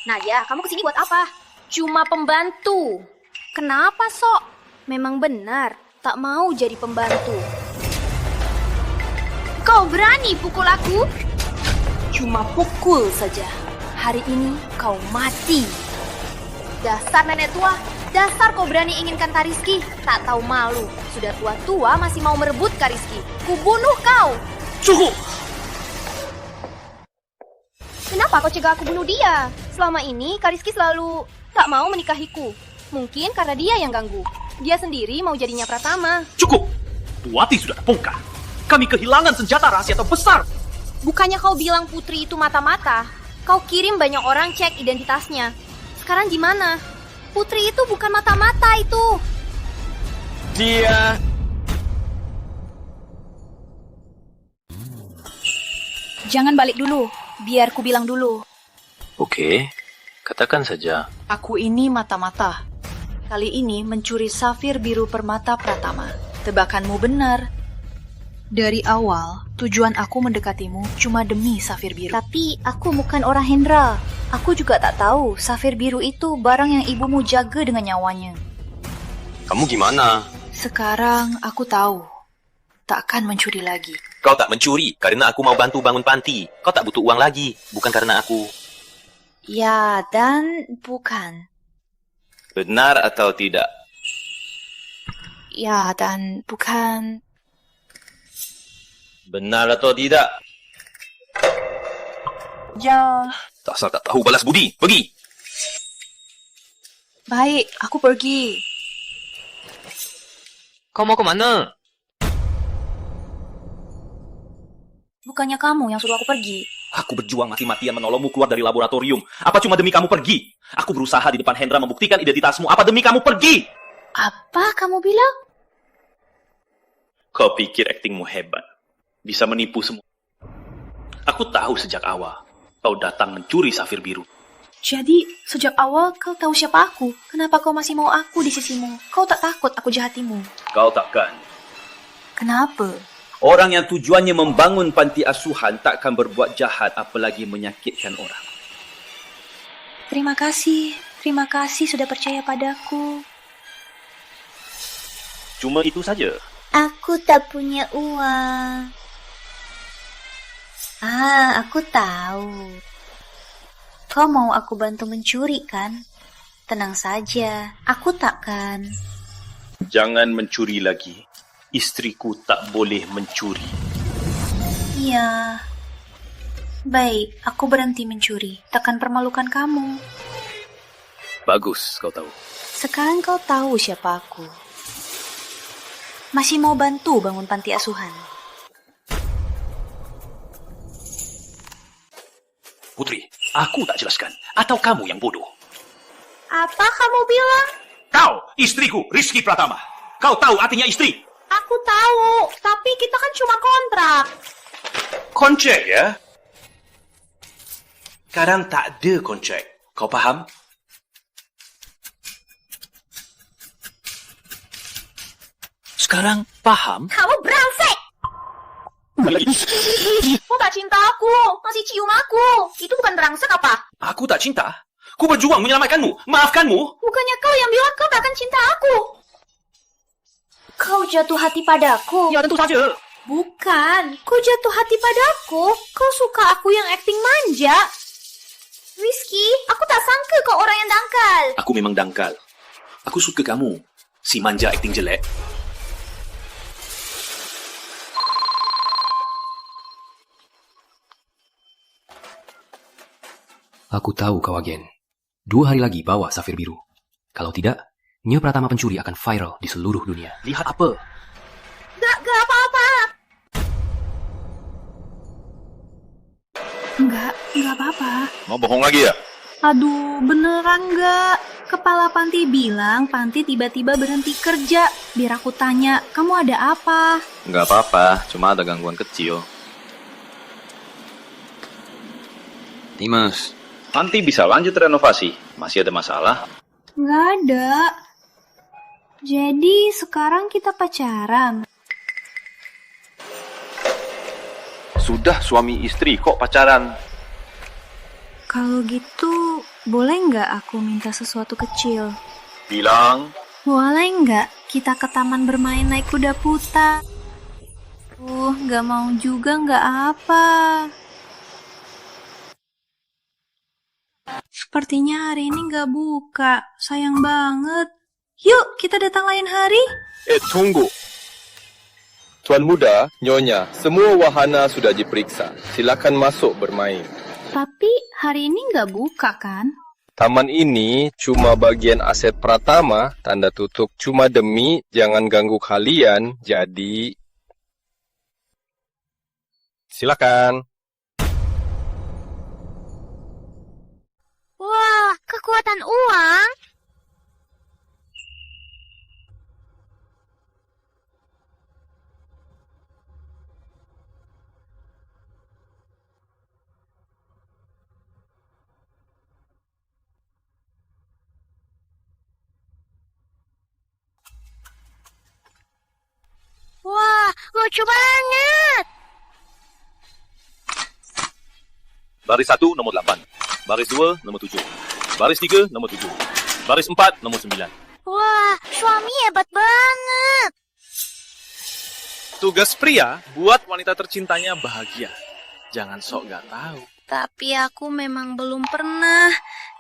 Nadia, kamu kesini buat apa? Cuma pembantu. Kenapa, Sok? Memang benar, tak mau jadi pembantu. Kau berani pukul aku? Cuma pukul saja. Hari ini kau mati. Dasar nenek tua, dasar kau berani inginkan Kariski. Tak tahu malu, sudah tua-tua masih mau merebut Kariski. Kubunuh kau. Cukup! Kenapa kau cegah aku bunuh dia? Selama ini Kariski selalu tak mau menikahiku. Mungkin karena dia yang ganggu. Dia sendiri mau jadinya Pratama. Cukup! Tuati sudah terbongkar. Kami kehilangan senjata rahasia terbesar. Bukannya kau bilang Putri itu mata-mata? Kau kirim banyak orang cek identitasnya. Sekarang gimana? Putri itu bukan mata-mata itu. Dia... Jangan balik dulu, biar ku bilang dulu. Oke, katakan saja. Aku ini mata-mata. Kali ini mencuri safir biru permata Pratama. Tebakanmu benar. Dari awal, tujuan aku mendekatimu cuma demi safir biru. Tapi aku bukan orang Hendra. Aku juga tak tahu safir biru itu barang yang ibumu jaga dengan nyawanya. Kamu gimana? Sekarang aku tahu. Takkan mencuri lagi. Kau tak mencuri karena aku mau bantu bangun panti. Kau tak butuh uang lagi, bukan karena aku. Ya, dan bukan. Benar atau tidak? Ya, dan bukan. Benar atau tidak? Ya. Dasar tak tahu balas budi. Pergi. Baik, aku pergi. Kau mau kemana? Bukannya kamu yang suruh aku pergi. Aku berjuang mati-matian menolongmu keluar dari laboratorium. Apa cuma demi kamu pergi? Aku berusaha di depan Hendra membuktikan identitasmu. Apa demi kamu pergi? Apa kamu bilang? Kau pikir aktingmu hebat? Bisa menipu semua. Aku tahu sejak awal kau datang mencuri safir biru. Jadi, sejak awal kau tahu siapa aku. Kenapa kau masih mau aku di sisimu? Kau tak takut aku jahatimu? Kau takkan. Kenapa? Orang yang tujuannya membangun panti asuhan takkan berbuat jahat apalagi menyakitkan orang. Terima kasih sudah percaya padaku. Cuma itu saja. Aku tak punya uang. Aku tahu. Kau mau aku bantu mencuri, kan? Tenang saja, aku takkan. Jangan mencuri lagi. Istriku tak boleh mencuri. Iya. Baik, aku berhenti mencuri. Takkan permalukan kamu. Bagus, kau tahu. Sekarang kau tahu siapa aku. Masih mau bantu bangun panti asuhan? Putri, aku tak jelaskan. Atau kamu yang bodoh? Apa kamu bilang? Kau, istriku, Rizky Pratama. Kau tahu artinya istri? Aku tahu, tapi kita kan cuma kontrak. Kontrak ya? Kadang tak ada kontrak. Kau faham? Sekarang paham? Kamu brengsek! Kau tak cinta aku, masih cium aku. Itu bukan brengsek apa? Aku tak cinta. Ku berjuang menyelamatkanmu, maafkanmu. Bukannya kau yang bilang kau takkan cinta aku? Kau jatuh hati padaku? Ya tentu saja. Bukan, kau jatuh hati padaku. Kau suka aku yang akting manja. Rizky, aku tak sangka kau orang yang dangkal. Aku memang dangkal. Aku suka kamu, si manja akting jelek. Aku tahu kau agen. 2 hari lagi bawa safir biru. Kalau tidak, Nya Pratama pencuri akan viral di seluruh dunia. Lihat apa? Gak apa-apa. Enggak apa-apa. Mau bohong lagi ya? Aduh, beneran enggak? Kepala panti bilang panti tiba-tiba berhenti kerja. Biar aku tanya, kamu ada apa? Nggak apa-apa, cuma ada gangguan kecil. Dimas, nanti bisa lanjut renovasi. Masih ada masalah? Nggak ada. Jadi sekarang kita pacaran. Sudah suami istri kok pacaran? Kalau gitu, boleh nggak aku minta sesuatu kecil? Bilang. Boleh nggak kita ke taman bermain naik kuda putar? Nggak mau juga nggak apa. Sepertinya hari ini nggak buka. Sayang banget. Yuk, kita datang lain hari. Tunggu. Tuan Muda, Nyonya, semua wahana sudah diperiksa. Silakan masuk bermain. Tapi hari ini nggak buka kan? Taman ini cuma bagian aset Pratama, tanda tutup cuma demi jangan ganggu kalian, jadi... Silakan. Wah, kekuatan uang. Wah, lucu banget. Baris 1, nomor 8. Baris 2, nomor 7. Baris 3, nomor 7. Baris 4, nomor 9. Wah, suami hebat banget. Tugas pria buat wanita tercintanya bahagia. Jangan sok gak tahu. Tapi aku memang belum pernah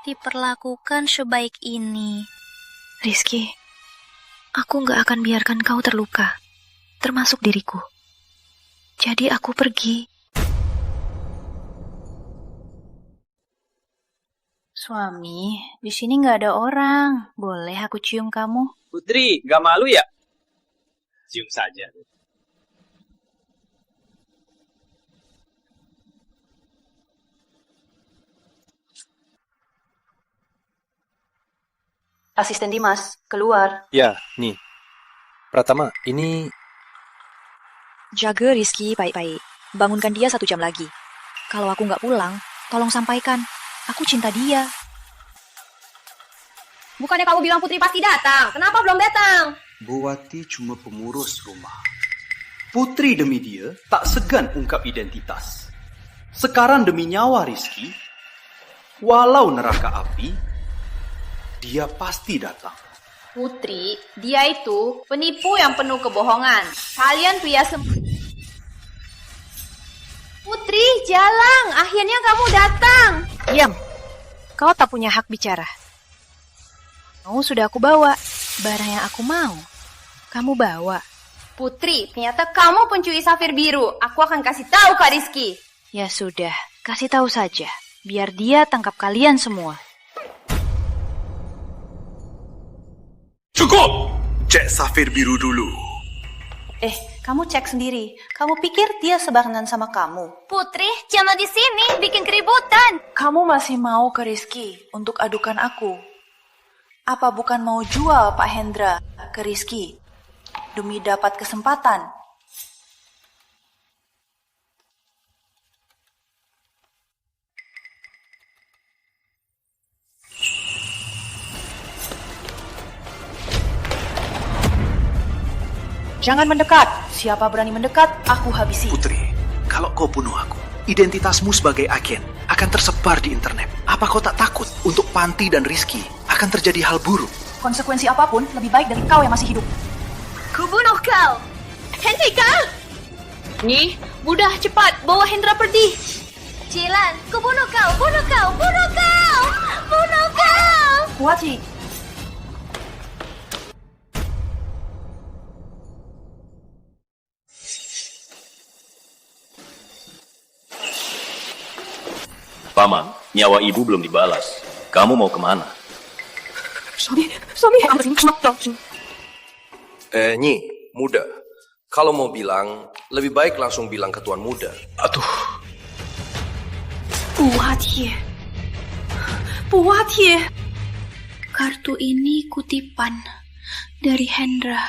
diperlakukan sebaik ini. Rizky, aku gak akan biarkan kau terluka, termasuk diriku. Jadi aku pergi. Suami, di sini nggak ada orang. Boleh aku cium kamu? Putri, gak malu ya? Cium saja. Asisten Dimas, keluar. Ya, nih. Pratama, ini... Jaga Rizky baik-baik. Bangunkan dia 1 jam lagi. Kalau aku nggak pulang, tolong sampaikan. Aku cinta dia. Bukannya kamu bilang Putri pasti datang. Kenapa belum datang? Bu Wati cuma pengurus rumah. Putri demi dia tak segan ungkap identitas. Sekarang demi nyawa Rizky, walau neraka api, dia pasti datang. Putri, dia itu penipu yang penuh kebohongan. Kalian pria Putri, jalan. Akhirnya kamu datang. Diam. Kau tak punya hak bicara. Mau sudah aku bawa. Barang yang aku mau, kamu bawa. Putri, ternyata kamu pencuri safir biru. Aku akan kasih tahu Kak Rizky. Ya sudah, kasih tahu saja. Biar dia tangkap kalian semua. Cukup! Cek safir biru dulu. Kamu cek sendiri. Kamu pikir dia sebarengan sama kamu? Putri, jangan di sini bikin keributan. Kamu masih mau ke Rizky untuk adukan aku? Apa bukan mau jual Pak Hendra ke Rizky demi dapat kesempatan? Jangan mendekat. Siapa berani mendekat, aku habisi. Putri, kalau kau bunuh aku, identitasmu sebagai agen akan tersebar di internet. Apa kau tak takut untuk Panti dan Rizky akan terjadi hal buruk? Konsekuensi apapun lebih baik dari kau yang masih hidup. Kubunuh kau. Hentikan. Nih, mudah cepat bawa Hendra pergi. Cilan, kubunuh kau, bunuh kau, bunuh kau, bunuh kau. Wati. Paman, nyawa ibu belum dibalas. Kamu mau kemana? Suami. Nyi, muda. Kalau mau bilang, lebih baik langsung bilang ke Tuan Muda. Aduh. Puwati. Kartu ini kutipan dari Hendra.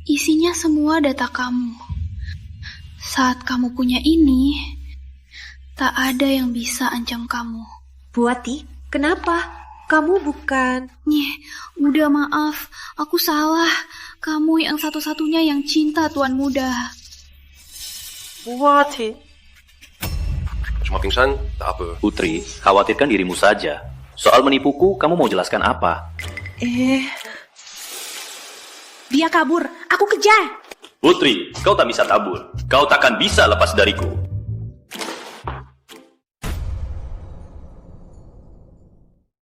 Isinya semua data kamu. Saat kamu punya ini, tak ada yang bisa ancam kamu. Buati, kenapa? Kamu bukan... Udah maaf. Aku salah. Kamu yang satu-satunya yang cinta Tuan Muda. Buati. Cuma pingsan, tak apa. Putri, khawatirkan dirimu saja. Soal menipuku, kamu mau jelaskan apa? Dia kabur. Aku kejar. Putri, kau tak bisa kabur. Kau takkan bisa lepas dariku.